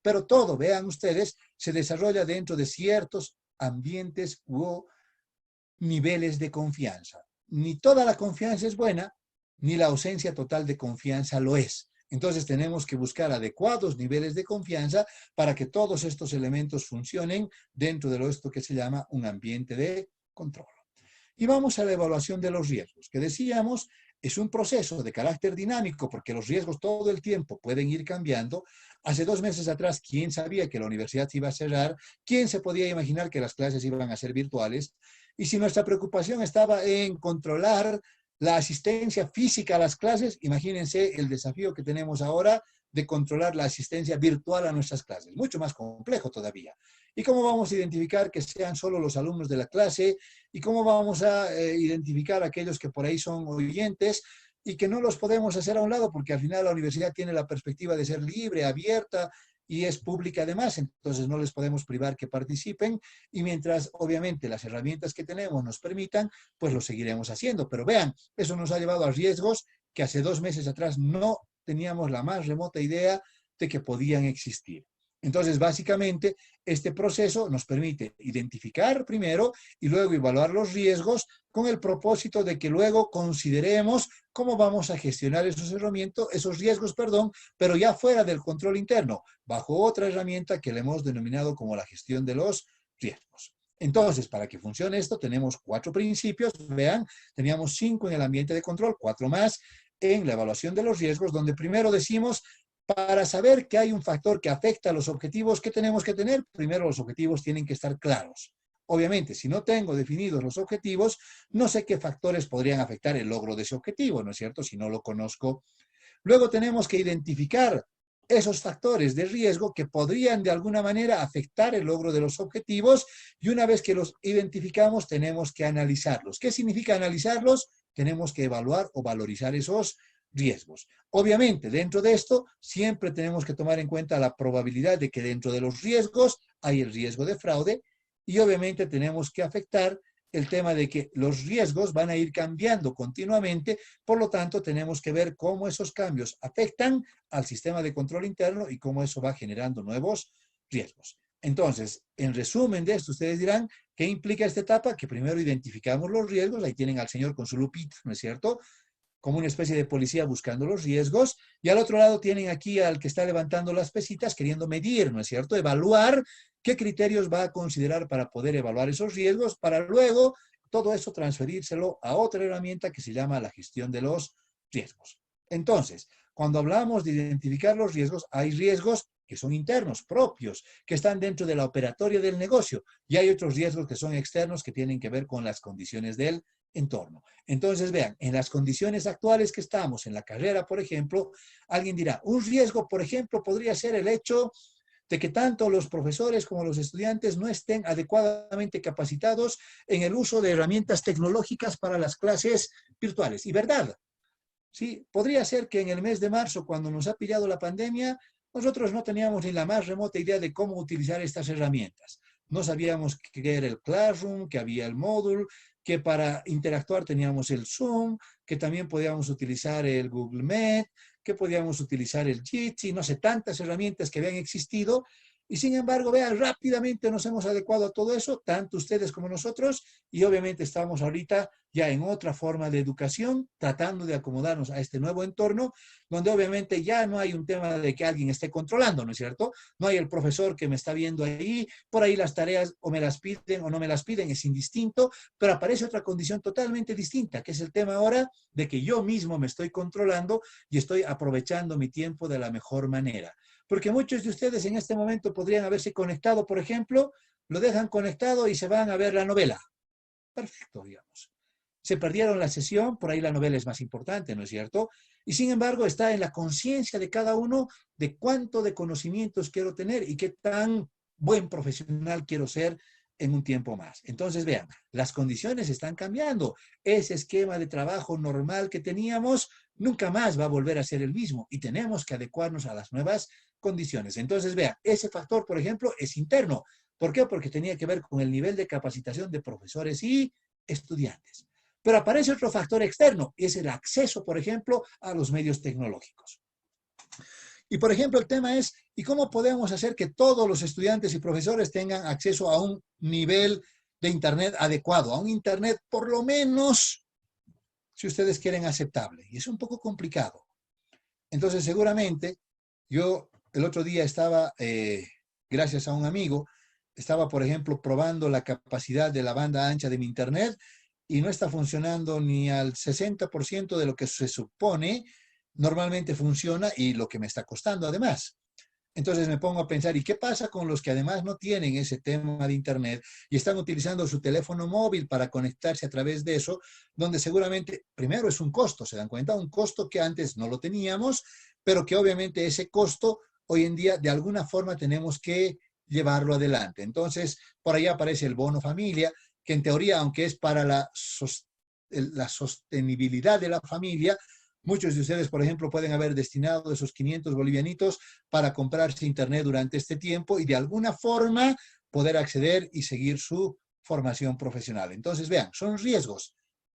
[SPEAKER 1] Pero todo, vean ustedes, se desarrolla dentro de ciertos ambientes u niveles de confianza. Ni toda la confianza es buena, ni la ausencia total de confianza lo es. Entonces tenemos que buscar adecuados niveles de confianza para que todos estos elementos funcionen dentro de esto que se llama un ambiente de control. Y vamos a la evaluación de los riesgos, que decíamos es un proceso de carácter dinámico porque los riesgos todo el tiempo pueden ir cambiando. Hace 2 meses atrás, ¿quién sabía que la universidad se iba a cerrar? ¿Quién se podía imaginar que las clases iban a ser virtuales? Y si nuestra preocupación estaba en controlar la asistencia física a las clases, imagínense el desafío que tenemos ahora de controlar la asistencia virtual a nuestras clases. Mucho más complejo todavía. ¿Y cómo vamos a identificar que sean solo los alumnos de la clase? ¿Y cómo vamos a identificar a aquellos que por ahí son oyentes y que no los podemos hacer a un lado? Porque al final la universidad tiene la perspectiva de ser libre, abierta y es pública además, entonces no les podemos privar que participen y mientras obviamente las herramientas que tenemos nos permitan, pues lo seguiremos haciendo. Pero vean, eso nos ha llevado a riesgos que hace 2 meses atrás no teníamos la más remota idea de que podían existir. Entonces, básicamente, este proceso nos permite identificar primero y luego evaluar los riesgos con el propósito de que luego consideremos cómo vamos a gestionar esos riesgos, pero ya fuera del control interno, bajo otra herramienta que le hemos denominado como la gestión de los riesgos. Entonces, para que funcione esto, tenemos 4 principios. Vean, teníamos 5 en el ambiente de control, 4 más en la evaluación de los riesgos, donde primero decimos, para saber que hay un factor que afecta a los objetivos, ¿qué tenemos que tener? Primero, los objetivos tienen que estar claros. Obviamente, si no tengo definidos los objetivos, no sé qué factores podrían afectar el logro de ese objetivo, ¿no es cierto? Si no lo conozco. Luego tenemos que identificar esos factores de riesgo que podrían de alguna manera afectar el logro de los objetivos y una vez que los identificamos tenemos que analizarlos. ¿Qué significa analizarlos? Tenemos que evaluar o valorizar esos riesgos. Obviamente, dentro de esto, siempre tenemos que tomar en cuenta la probabilidad de que dentro de los riesgos hay el riesgo de fraude y obviamente tenemos que afectar el tema de que los riesgos van a ir cambiando continuamente, por lo tanto tenemos que ver cómo esos cambios afectan al sistema de control interno y cómo eso va generando nuevos riesgos. Entonces, en resumen de esto, ustedes dirán, ¿qué implica esta etapa? Que primero identificamos los riesgos, ahí tienen al señor con su lupita, ¿no es cierto? como una especie de policía buscando los riesgos, y al otro lado tienen aquí al que está levantando las pesitas queriendo medir, ¿no es cierto? Evaluar qué criterios va a considerar para poder evaluar esos riesgos, para luego todo eso transferírselo a otra herramienta que se llama la gestión de los riesgos. Entonces, cuando hablamos de identificar los riesgos, hay riesgos que son internos, propios, que están dentro de la operatoria del negocio, y hay otros riesgos que son externos que tienen que ver con las condiciones del entorno. Entonces, vean, en las condiciones actuales que estamos en la carrera, por ejemplo, alguien dirá, un riesgo, por ejemplo, podría ser el hecho de que tanto los profesores como los estudiantes no estén adecuadamente capacitados en el uso de herramientas tecnológicas para las clases virtuales. Y verdad, sí, podría ser que en el mes de marzo, cuando nos ha pillado la pandemia, nosotros no teníamos ni la más remota idea de cómo utilizar estas herramientas. No sabíamos qué era el Classroom, que había el módulo, que para interactuar teníamos el Zoom, que también podíamos utilizar el Google Meet, que podíamos utilizar el Jitsi, no sé, tantas herramientas que habían existido. Y sin embargo, vean, rápidamente nos hemos adecuado a todo eso, tanto ustedes como nosotros, y obviamente estamos ahorita ya en otra forma de educación, tratando de acomodarnos a este nuevo entorno, donde obviamente ya no hay un tema de que alguien esté controlando, ¿no es cierto? No hay el profesor que me está viendo ahí, por ahí las tareas o me las piden o no me las piden, es indistinto, pero aparece otra condición totalmente distinta, que es el tema ahora de que yo mismo me estoy controlando y estoy aprovechando mi tiempo de la mejor manera. Porque muchos de ustedes en este momento podrían haberse conectado, por ejemplo, lo dejan conectado y se van a ver la novela. Perfecto, digamos. Se perdieron la sesión, por ahí la novela es más importante, ¿no es cierto? Y sin embargo está en la conciencia de cada uno de cuánto de conocimientos quiero tener y qué tan buen profesional quiero ser en un tiempo más. Entonces, vean, las condiciones están cambiando. Ese esquema de trabajo normal que teníamos nunca más va a volver a ser el mismo y tenemos que adecuarnos a las nuevas condiciones. Entonces, vean, ese factor, por ejemplo, es interno. ¿Por qué? Porque tenía que ver con el nivel de capacitación de profesores y estudiantes. Pero aparece otro factor externo, y es el acceso, por ejemplo, a los medios tecnológicos. Y, por ejemplo, el tema es, ¿y cómo podemos hacer que todos los estudiantes y profesores tengan acceso a un nivel de Internet adecuado, a un Internet por lo menos, si ustedes quieren, aceptable? Y es un poco complicado. Entonces, seguramente, yo el otro día estaba, gracias a un amigo, estaba, por ejemplo, probando la capacidad de la banda ancha de mi Internet y no está funcionando ni al 60% de lo que se supone normalmente funciona y lo que me está costando además. Entonces me pongo a pensar, ¿y qué pasa con los que además no tienen ese tema de Internet y están utilizando su teléfono móvil para conectarse a través de eso, donde seguramente, primero es un costo, ¿se dan cuenta? Un costo que antes no lo teníamos, pero que obviamente ese costo hoy en día de alguna forma tenemos que llevarlo adelante. Entonces, por ahí aparece el bono familia, que en teoría, aunque es para la sostenibilidad de la familia, muchos de ustedes, por ejemplo, pueden haber destinado esos 500 bolivianitos para comprarse Internet durante este tiempo y de alguna forma poder acceder y seguir su formación profesional. Entonces, vean, son riesgos,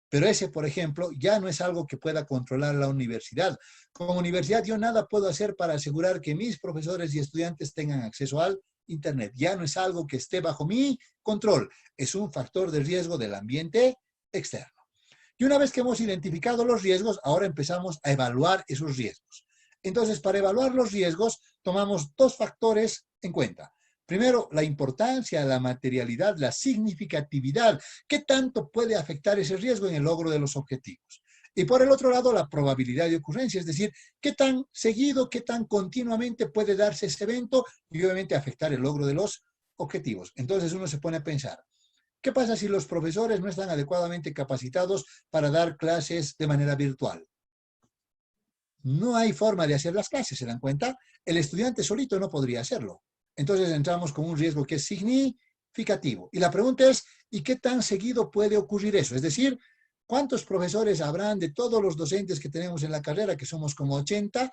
[SPEAKER 1] pero ese, por ejemplo, ya no es algo que pueda controlar la universidad. Como universidad, yo nada puedo hacer para asegurar que mis profesores y estudiantes tengan acceso al Internet. Ya no es algo que esté bajo mi control, es un factor de riesgo del ambiente externo. Y una vez que hemos identificado los riesgos, ahora empezamos a evaluar esos riesgos. Entonces, para evaluar los riesgos, tomamos dos factores en cuenta. Primero, la importancia, la materialidad, la significatividad. ¿Qué tanto puede afectar ese riesgo en el logro de los objetivos? Y por el otro lado, la probabilidad de ocurrencia, es decir, qué tan seguido, qué tan continuamente puede darse ese evento y obviamente afectar el logro de los objetivos. Entonces uno se pone a pensar, ¿qué pasa si los profesores no están adecuadamente capacitados para dar clases de manera virtual? No hay forma de hacer las clases, ¿se dan cuenta? El estudiante solito no podría hacerlo. Entonces entramos con un riesgo que es significativo. Y la pregunta es, ¿y qué tan seguido puede ocurrir eso? Es decir, ¿cuántos profesores habrán de todos los docentes que tenemos en la carrera, que somos como 80,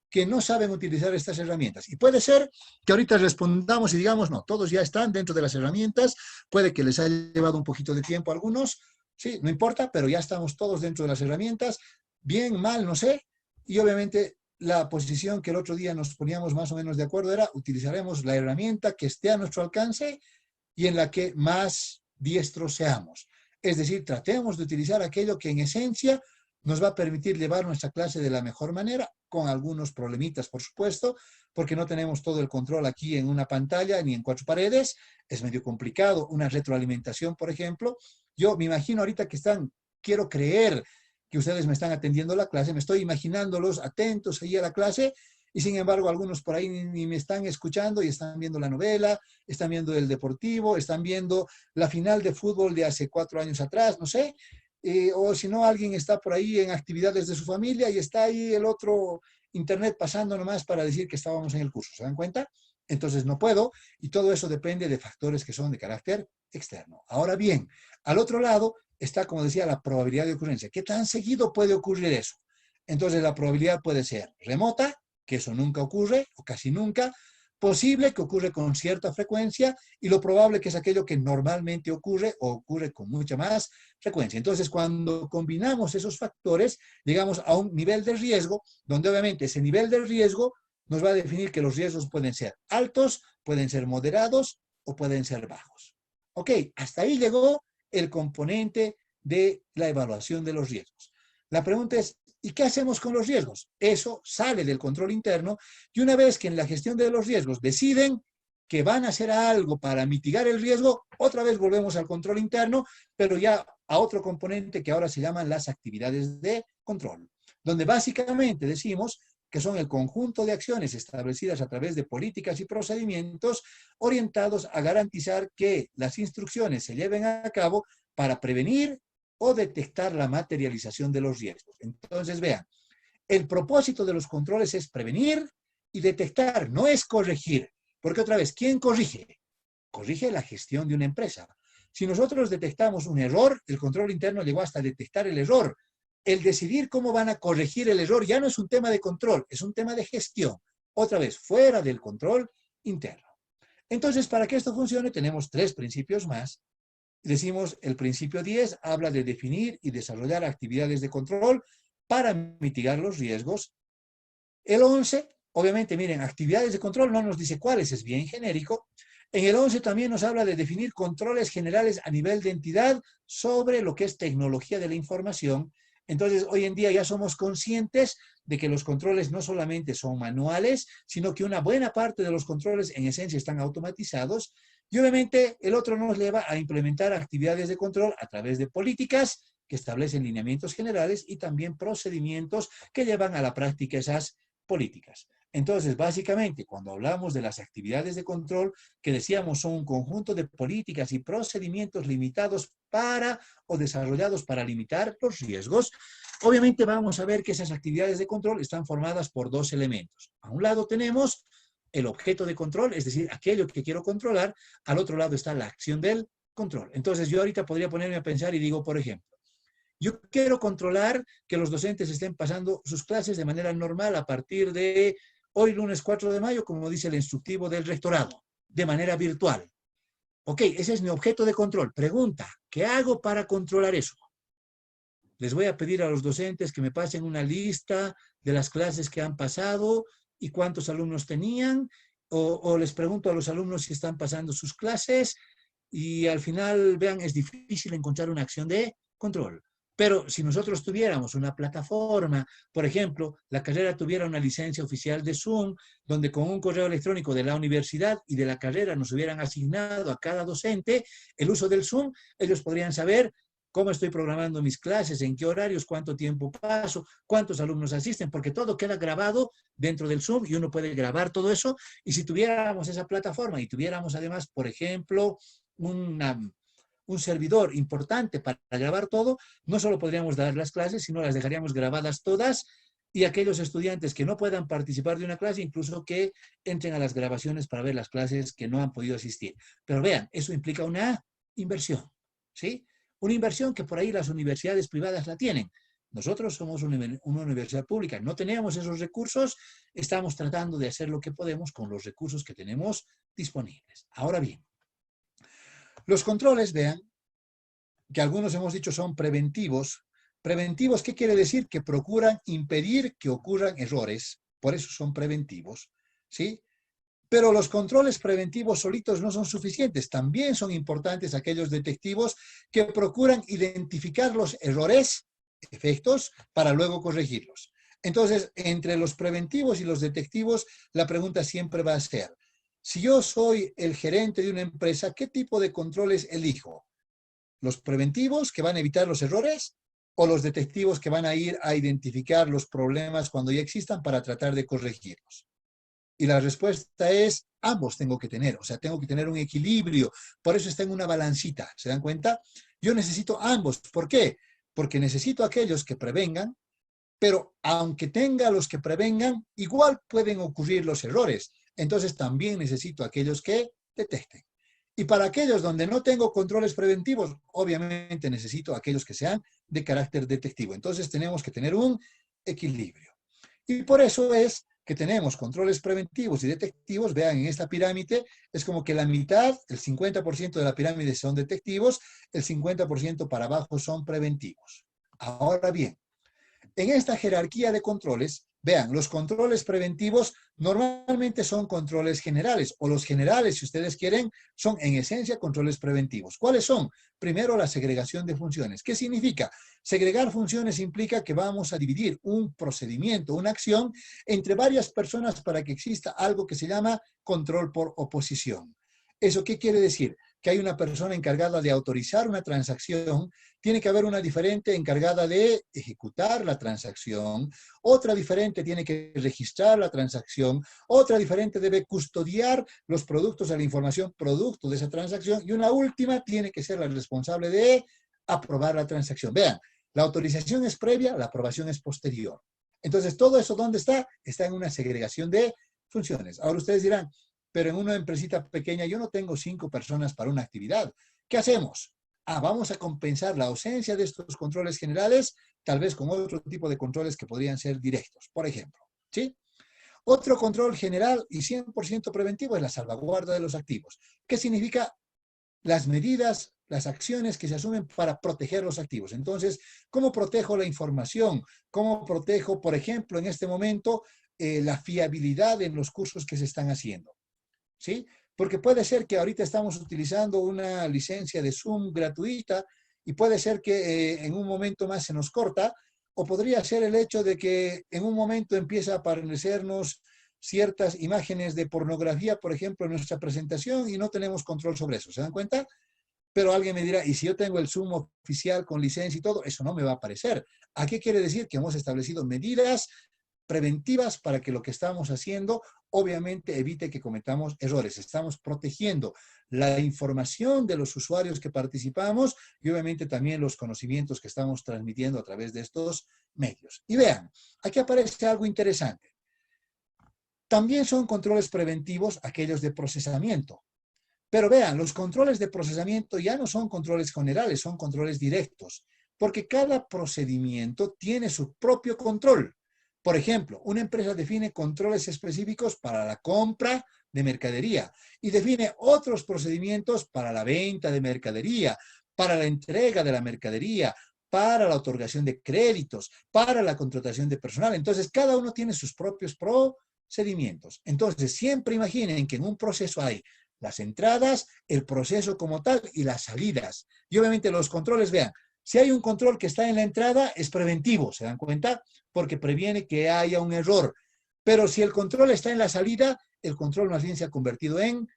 [SPEAKER 1] que no saben utilizar estas herramientas? Y puede ser que ahorita respondamos y digamos, no, todos ya están dentro de las herramientas, puede que les haya llevado un poquito de tiempo a algunos, sí, no importa, pero ya estamos todos dentro de las herramientas, bien, mal, no sé, y obviamente la posición que el otro día nos poníamos más o menos de acuerdo era utilizaremos la herramienta que esté a nuestro alcance y en la que más diestros seamos. Es decir, tratemos de utilizar aquello que en esencia nos va a permitir llevar nuestra clase de la mejor manera, con algunos problemitas, por supuesto, porque no tenemos todo el control aquí en una pantalla ni en cuatro paredes, es medio complicado. Una retroalimentación, por ejemplo, yo me imagino ahorita que quiero creer que ustedes me están atendiendo la clase, me estoy imaginándolos atentos ahí a la clase, y sin embargo algunos por ahí ni me están escuchando y están viendo la novela, están viendo el deportivo, están viendo la final de fútbol de hace 4 años atrás, no sé, o si no, alguien está por ahí en actividades de su familia y está ahí el otro internet pasando nomás para decir que estábamos en el curso, ¿se dan cuenta? Entonces no puedo, y todo eso depende de factores que son de carácter externo. Ahora bien, al otro lado está, como decía, la probabilidad de ocurrencia. ¿Qué tan seguido puede ocurrir eso? Entonces la probabilidad puede ser remota, que eso nunca ocurre, o casi nunca, posible, que ocurre con cierta frecuencia, y lo probable, que es aquello que normalmente ocurre o ocurre con mucha más frecuencia. Entonces, cuando combinamos esos factores, llegamos a un nivel de riesgo, donde obviamente ese nivel de riesgo nos va a definir que los riesgos pueden ser altos, pueden ser moderados o pueden ser bajos. Ok, hasta ahí llegó el componente de la evaluación de los riesgos. La pregunta es, ¿y qué hacemos con los riesgos? Eso sale del control interno, y una vez que en la gestión de los riesgos deciden que van a hacer algo para mitigar el riesgo, otra vez volvemos al control interno, pero ya a otro componente que ahora se llaman las actividades de control, donde básicamente decimos que son el conjunto de acciones establecidas a través de políticas y procedimientos orientados a garantizar que las instrucciones se lleven a cabo para prevenir o detectar la materialización de los riesgos. Entonces, vean, el propósito de los controles es prevenir y detectar, no es corregir. Porque otra vez, ¿quién corrige? Corrige la gestión de una empresa. Si nosotros detectamos un error, el control interno llegó hasta detectar el error. El decidir cómo van a corregir el error ya no es un tema de control, es un tema de gestión. Otra vez, fuera del control interno. Entonces, para que esto funcione, tenemos 3 principios más. Decimos, el principio 10 habla de definir y desarrollar actividades de control para mitigar los riesgos. El 11, obviamente, miren, actividades de control no nos dice cuáles, es bien genérico. En el 11 también nos habla de definir controles generales a nivel de entidad sobre lo que es tecnología de la información. Entonces, hoy en día ya somos conscientes de que los controles no solamente son manuales, sino que una buena parte de los controles en esencia están automatizados. Y obviamente el otro nos lleva a implementar actividades de control a través de políticas que establecen lineamientos generales y también procedimientos que llevan a la práctica esas políticas. Entonces, básicamente, cuando hablamos de las actividades de control, que decíamos son un conjunto de políticas y procedimientos limitados para o desarrollados para limitar los riesgos, obviamente vamos a ver que esas actividades de control están formadas por 2 elementos. A un lado tenemos el objeto de control, es decir, aquello que quiero controlar. Al otro lado está la acción del control. Entonces, yo ahorita podría ponerme a pensar y digo, por ejemplo, yo quiero controlar que los docentes estén pasando sus clases de manera normal a partir de hoy, lunes 4 de mayo, como dice el instructivo del rectorado, de manera virtual. Ok, ese es mi objeto de control. Pregunta, ¿qué hago para controlar eso? Les voy a pedir a los docentes que me pasen una lista de las clases que han pasado y cuántos alumnos tenían, o les pregunto a los alumnos si están pasando sus clases, y al final, vean, es difícil encontrar una acción de control. Pero si nosotros tuviéramos una plataforma, por ejemplo, la carrera tuviera una licencia oficial de Zoom, donde con un correo electrónico de la universidad y de la carrera nos hubieran asignado a cada docente el uso del Zoom, ellos podrían saber cómo estoy programando mis clases, en qué horarios, cuánto tiempo paso, cuántos alumnos asisten, porque todo queda grabado dentro del Zoom y uno puede grabar todo eso. Y si tuviéramos esa plataforma y tuviéramos además, por ejemplo, un servidor importante para grabar todo, no solo podríamos dar las clases, sino las dejaríamos grabadas todas, y aquellos estudiantes que no puedan participar de una clase, incluso que entren a las grabaciones para ver las clases que no han podido asistir. Pero vean, eso implica una inversión, ¿sí? Una inversión que por ahí las universidades privadas la tienen. Nosotros somos una universidad pública, no tenemos esos recursos, estamos tratando de hacer lo que podemos con los recursos que tenemos disponibles. Ahora bien, los controles, vean, que algunos hemos dicho son preventivos. ¿Preventivos qué quiere decir? Que procuran impedir que ocurran errores, por eso son preventivos, ¿sí? Pero los controles preventivos solitos no son suficientes, también son importantes aquellos detectivos que procuran identificar los errores efectos para luego corregirlos. Entonces, entre los preventivos y los detectivos, la pregunta siempre va a ser, si yo soy el gerente de una empresa, ¿qué tipo de controles elijo? ¿Los preventivos que van a evitar los errores o los detectivos que van a ir a identificar los problemas cuando ya existan para tratar de corregirlos? Y la respuesta es, ambos tengo que tener, o sea, tengo que tener un equilibrio. Por eso está en una balancita, ¿se dan cuenta? Yo necesito ambos. ¿Por qué? Porque necesito aquellos que prevengan, pero aunque tenga los que prevengan, igual pueden ocurrir los errores. Entonces también necesito aquellos que detecten. Y para aquellos donde no tengo controles preventivos, obviamente necesito aquellos que sean de carácter detectivo. Entonces tenemos que tener un equilibrio. Y por eso es que tenemos controles preventivos y detectivos. Vean, en esta pirámide es como que la mitad, el 50% de la pirámide son detectivos, el 50% para abajo son preventivos. Ahora bien, en esta jerarquía de controles, vean, los controles preventivos normalmente son controles generales, o los generales, si ustedes quieren, son en esencia controles preventivos. ¿Cuáles son? Primero, la segregación de funciones. ¿Qué significa? Segregar funciones implica que vamos a dividir un procedimiento, una acción, entre varias personas para que exista algo que se llama control por oposición. ¿Eso qué quiere decir? Que hay una persona encargada de autorizar una transacción, tiene que haber una diferente encargada de ejecutar la transacción, otra diferente tiene que registrar la transacción, otra diferente debe custodiar los productos de la información producto de esa transacción y una última tiene que ser la responsable de aprobar la transacción. Vean, la autorización es previa, la aprobación es posterior. Entonces, todo eso, ¿dónde está? Está en una segregación de funciones. Ahora ustedes dirán, pero en una empresita pequeña yo no tengo 5 personas para una actividad. ¿Qué hacemos? Vamos a compensar la ausencia de estos controles generales, tal vez con otro tipo de controles que podrían ser directos, por ejemplo. ¿Sí? Otro control general y 100% preventivo es la salvaguarda de los activos. ¿Qué significa? Las medidas, las acciones que se asumen para proteger los activos. Entonces, ¿cómo protejo la información? ¿Cómo protejo, por ejemplo, en este momento, la fiabilidad en los cursos que se están haciendo? ¿Sí? Porque puede ser que ahorita estamos utilizando una licencia de Zoom gratuita y puede ser que en un momento más se nos corta, o podría ser el hecho de que en un momento empieza a aparecernos ciertas imágenes de pornografía, por ejemplo, en nuestra presentación y no tenemos control sobre eso. ¿Se dan cuenta? Pero alguien me dirá, ¿y si yo tengo el Zoom oficial con licencia y todo? Eso no me va a aparecer. ¿A qué quiere decir? Que hemos establecido medidas preventivas para que lo que estamos haciendo obviamente evite que cometamos errores. Estamos protegiendo la información de los usuarios que participamos y obviamente también los conocimientos que estamos transmitiendo a través de estos medios. Y vean, aquí aparece algo interesante. También son controles preventivos aquellos de procesamiento. Pero vean, los controles de procesamiento ya no son controles generales, son controles directos, porque cada procedimiento tiene su propio control. Por ejemplo, una empresa define controles específicos para la compra de mercadería y define otros procedimientos para la venta de mercadería, para la entrega de la mercadería, para la otorgación de créditos, para la contratación de personal. Entonces, cada uno tiene sus propios procedimientos. Entonces, siempre imaginen que en un proceso hay las entradas, el proceso como tal y las salidas. Y obviamente los controles, vean, si hay un control que está en la entrada, es preventivo, ¿se dan cuenta? Porque previene que haya un error. Pero si el control está en la salida, el control más bien se ha convertido en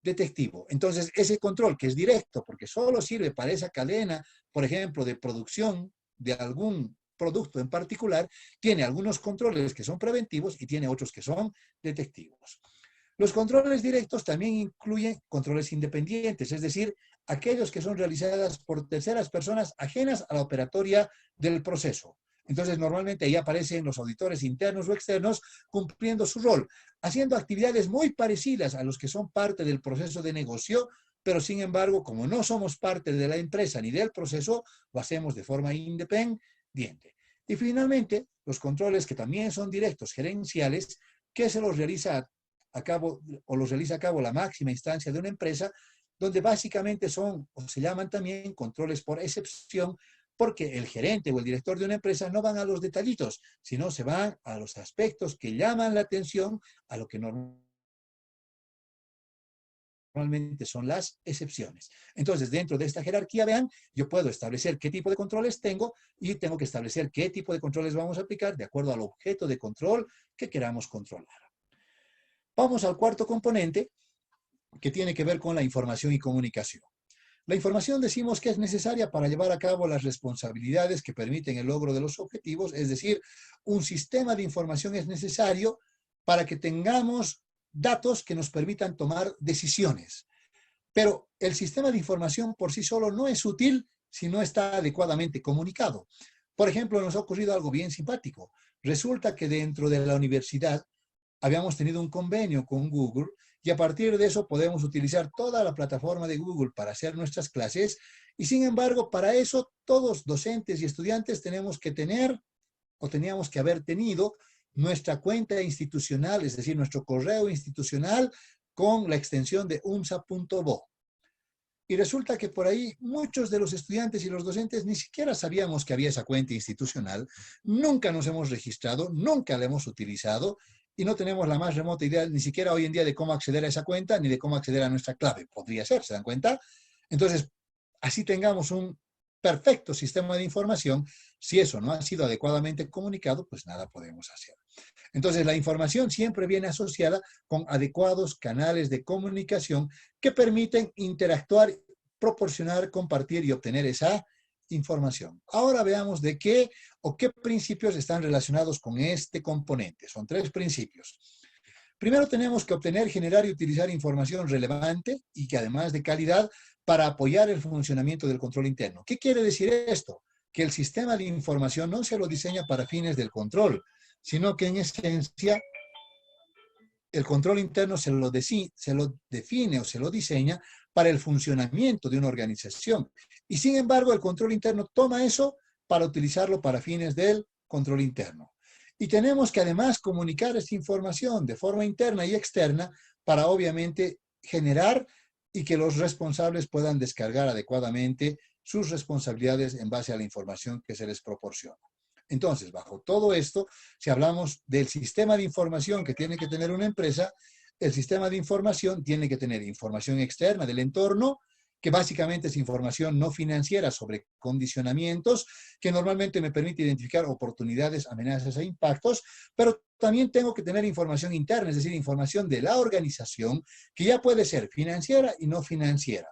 [SPEAKER 1] detectivo. Entonces, ese control que es directo, porque solo sirve para esa cadena, por ejemplo, de producción de algún producto en particular, tiene algunos controles que son preventivos y tiene otros que son detectivos. Los controles directos también incluyen controles independientes, es decir, aquellos que son realizados por terceras personas ajenas a la operatoria del proceso. Entonces, normalmente ahí aparecen los auditores internos o externos cumpliendo su rol, haciendo actividades muy parecidas a los que son parte del proceso de negocio, pero sin embargo, como no somos parte de la empresa ni del proceso, lo hacemos de forma independiente. Y finalmente, los controles que también son directos, gerenciales, que se los realiza a cabo o los realiza a cabo la máxima instancia de una empresa, donde básicamente son o se llaman también controles por excepción, porque el gerente o el director de una empresa no van a los detallitos, sino se van a los aspectos que llaman la atención, a lo que normalmente normalmente son las excepciones. Entonces, dentro de esta jerarquía, vean, yo puedo establecer qué tipo de controles tengo y tengo que establecer qué tipo de controles vamos a aplicar de acuerdo al objeto de control que queramos controlar. Vamos al cuarto componente, que tiene que ver con la información y comunicación. La información decimos que es necesaria para llevar a cabo las responsabilidades que permiten el logro de los objetivos, es decir, un sistema de información es necesario para que tengamos datos que nos permitan tomar decisiones. Pero el sistema de información por sí solo no es útil si no está adecuadamente comunicado. Por ejemplo, nos ha ocurrido algo bien simpático. Resulta que dentro de la universidad habíamos tenido un convenio con Google y a partir de eso podemos utilizar toda la plataforma de Google para hacer nuestras clases y sin embargo para eso todos docentes y estudiantes tenemos que tener o teníamos que haber tenido nuestra cuenta institucional, es decir, nuestro correo institucional con la extensión de umsa.bo. Y resulta que por ahí muchos de los estudiantes y los docentes ni siquiera sabíamos que había esa cuenta institucional, nunca nos hemos registrado, nunca la hemos utilizado y no tenemos la más remota idea ni siquiera hoy en día de cómo acceder a esa cuenta ni de cómo acceder a nuestra clave. Podría ser, ¿se dan cuenta? Entonces, así tengamos un perfecto sistema de información, si eso no ha sido adecuadamente comunicado, pues nada podemos hacer. Entonces, la información siempre viene asociada con adecuados canales de comunicación que permiten interactuar, proporcionar, compartir y obtener esa información. Ahora veamos de qué o qué principios están relacionados con este componente. Son 3 principios. Primero tenemos que obtener, generar y utilizar información relevante y que además de calidad para apoyar el funcionamiento del control interno. ¿Qué quiere decir esto? Que el sistema de información no se lo diseña para fines del control, sino que en esencia el control interno se lo define o se lo diseña para el funcionamiento de una organización. Y sin embargo, el control interno toma eso para utilizarlo para fines del control interno. Y tenemos que además comunicar esta información de forma interna y externa para obviamente generar y que los responsables puedan descargar adecuadamente sus responsabilidades en base a la información que se les proporciona. Entonces, bajo todo esto, si hablamos del sistema de información que tiene que tener una empresa, el sistema de información tiene que tener información externa del entorno, que básicamente es información no financiera sobre condicionamientos, que normalmente me permite identificar oportunidades, amenazas e impactos, pero también tengo que tener información interna, es decir, información de la organización, que ya puede ser financiera y no financiera.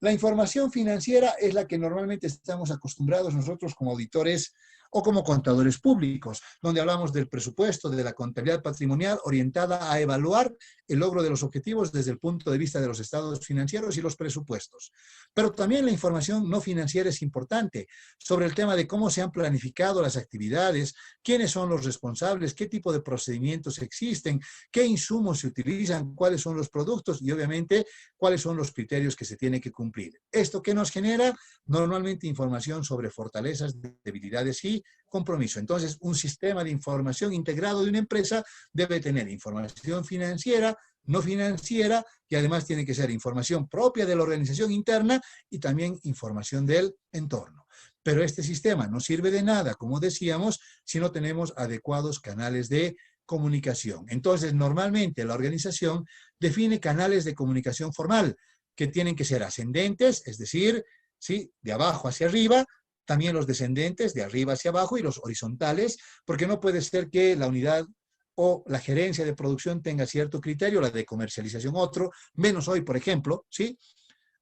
[SPEAKER 1] La información financiera es la que normalmente estamos acostumbrados nosotros como auditores o como contadores públicos, donde hablamos del presupuesto, de la contabilidad patrimonial orientada a evaluar el logro de los objetivos desde el punto de vista de los estados financieros y los presupuestos. Pero también la información no financiera es importante sobre el tema de cómo se han planificado las actividades, quiénes son los responsables, qué tipo de procedimientos existen, qué insumos se utilizan, cuáles son los productos y obviamente cuáles son los criterios que se tienen que cumplir. ¿Esto qué nos genera? Normalmente información sobre fortalezas, debilidades y compromiso. Entonces, un sistema de información integrado de una empresa debe tener información financiera, no financiera, y además tiene que ser información propia de la organización interna y también información del entorno. Pero este sistema no sirve de nada, como decíamos, si no tenemos adecuados canales de comunicación. Entonces, normalmente la organización define canales de comunicación formal que tienen que ser ascendentes, es decir, ¿sí?, de abajo hacia arriba, también los descendentes de arriba hacia abajo y los horizontales, porque no puede ser que la unidad o la gerencia de producción tenga cierto criterio, la de comercialización otro, menos hoy, por ejemplo, ¿sí?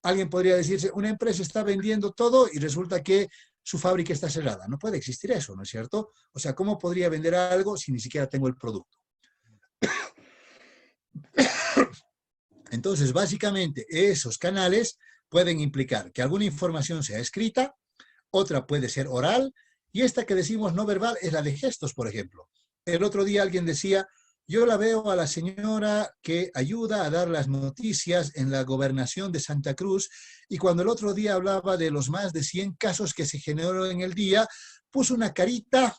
[SPEAKER 1] Alguien podría decirse, una empresa está vendiendo todo y resulta que su fábrica está cerrada. No puede existir eso, ¿no es cierto? O sea, ¿cómo podría vender algo si ni siquiera tengo el producto? Entonces, básicamente, esos canales pueden implicar que alguna información sea escrita, otra puede ser oral, y esta que decimos no verbal es la de gestos, por ejemplo. El otro día alguien decía, yo la veo a la señora que ayuda a dar las noticias en la gobernación de Santa Cruz, y cuando el otro día hablaba de los más de 100 casos que se generaron en el día, puso una carita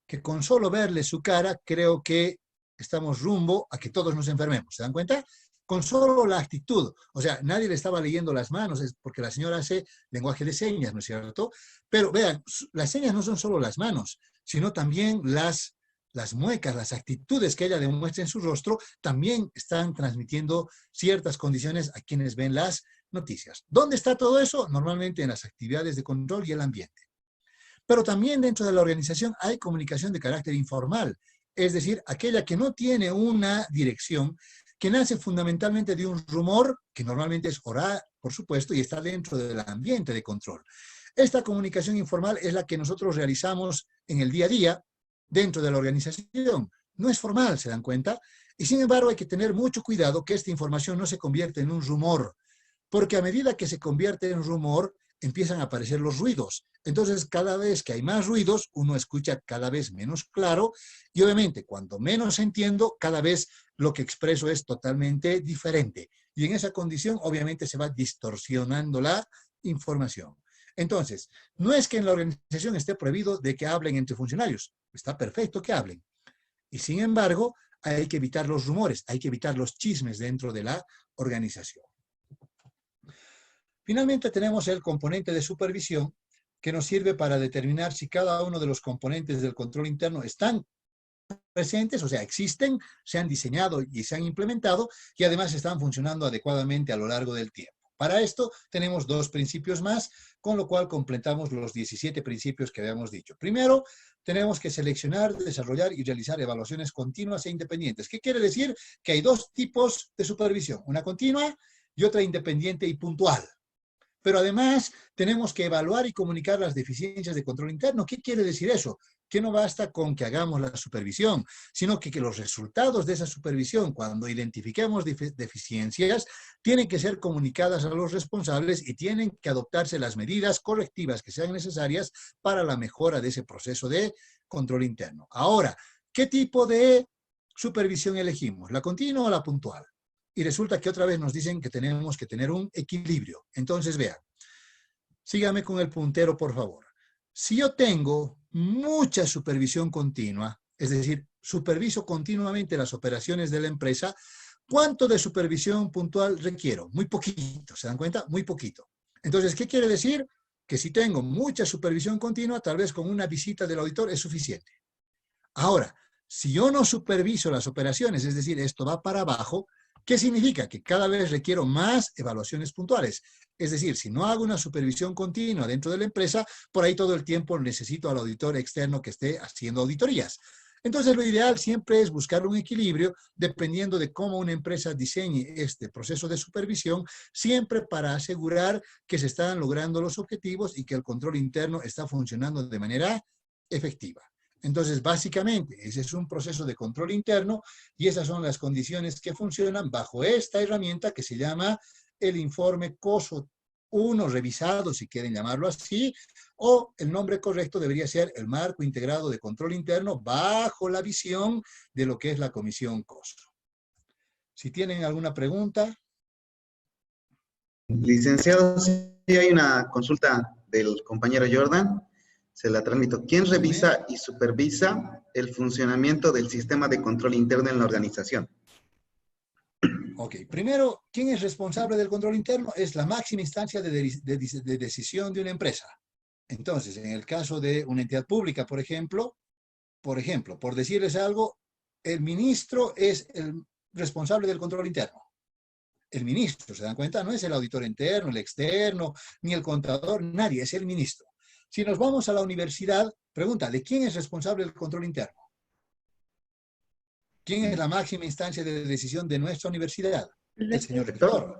[SPEAKER 1] que con solo verle su cara, creo que estamos rumbo a que todos nos enfermemos. ¿Se dan cuenta? Con solo la actitud, o sea, nadie le estaba leyendo las manos, es porque la señora hace lenguaje de señas, ¿no es cierto? Pero vean, las señas no son solo las manos, sino también las las muecas, las actitudes que ella demuestra en su rostro, también están transmitiendo ciertas condiciones a quienes ven las noticias. ¿Dónde está todo eso? Normalmente en las actividades de control y el ambiente. Pero también dentro de la organización hay comunicación de carácter informal, es decir, aquella que no tiene una dirección, que nace fundamentalmente de un rumor, que normalmente es oral, por supuesto, y está dentro del ambiente de control. Esta comunicación informal es la que nosotros realizamos en el día a día dentro de la organización. No es formal, ¿se dan cuenta? Y sin embargo hay que tener mucho cuidado que esta información no se convierta en un rumor, porque a medida que se convierte en rumor, empiezan a aparecer los ruidos. Entonces, cada vez que hay más ruidos, uno escucha cada vez menos claro y obviamente, cuanto menos entiendo, cada vez lo que expreso es totalmente diferente. Y en esa condición, obviamente, se va distorsionando la información. Entonces, no es que en la organización esté prohibido de que hablen entre funcionarios. Está perfecto que hablen. Y sin embargo, hay que evitar los rumores, hay que evitar los chismes dentro de la organización. Finalmente tenemos el componente de supervisión que nos sirve para determinar si cada uno de los componentes del control interno están presentes, o sea, existen, se han diseñado y se han implementado y además están funcionando adecuadamente a lo largo del tiempo. Para esto tenemos dos principios más, con lo cual completamos los 17 principios que habíamos dicho. Primero, tenemos que seleccionar, desarrollar y realizar evaluaciones continuas e independientes. ¿Qué quiere decir? Que hay dos tipos de supervisión, una continua y otra independiente y puntual. Pero además tenemos que evaluar y comunicar las deficiencias de control interno. ¿Qué quiere decir eso? Que no basta con que hagamos la supervisión, sino que los resultados de esa supervisión, cuando identifiquemos deficiencias, tienen que ser comunicadas a los responsables y tienen que adoptarse las medidas correctivas que sean necesarias para la mejora de ese proceso de control interno. Ahora, ¿qué tipo de supervisión elegimos? ¿La continua o la puntual? Y resulta que otra vez nos dicen que tenemos que tener un equilibrio. Entonces, vean, sígame con el puntero, por favor. Si yo tengo mucha supervisión continua, es decir, superviso continuamente las operaciones de la empresa, ¿cuánto de supervisión puntual requiero? Muy poquito, ¿se dan cuenta? Muy poquito. Entonces, ¿qué quiere decir? Que si tengo mucha supervisión continua, tal vez con una visita del auditor es suficiente. Ahora, si yo no superviso las operaciones, es decir, esto va para abajo, ¿qué significa? Que cada vez requiero más evaluaciones puntuales. Es decir, si no hago una supervisión continua dentro de la empresa, por ahí todo el tiempo necesito al auditor externo que esté haciendo auditorías. Entonces, lo ideal siempre es buscar un equilibrio dependiendo de cómo una empresa diseñe este proceso de supervisión, siempre para asegurar que se están logrando los objetivos y que el control interno está funcionando de manera efectiva. Entonces, básicamente, ese es un proceso de control interno y esas son las condiciones que funcionan bajo esta herramienta que se llama el informe COSO 1 revisado, si quieren llamarlo así, o el nombre correcto debería ser el marco integrado de control interno bajo la visión de lo que es la comisión COSO. Si tienen alguna pregunta.
[SPEAKER 2] Licenciado, sí hay una consulta del compañero Jordan. Se la transmito. ¿Quién revisa y supervisa el funcionamiento del sistema de control interno en la organización?
[SPEAKER 1] Ok, primero, ¿quién es responsable del control interno? Es la máxima instancia de decisión de una empresa. Entonces, en el caso de una entidad pública, por ejemplo, por decirles algo, el ministro es el responsable del control interno. El ministro, ¿se dan cuenta? No es el auditor interno, el externo, ni el contador, nadie, es el ministro. Si nos vamos a la universidad, pregunta, ¿de quién es responsable del control interno? ¿Quién es la máxima instancia de decisión de nuestra universidad? El señor rector.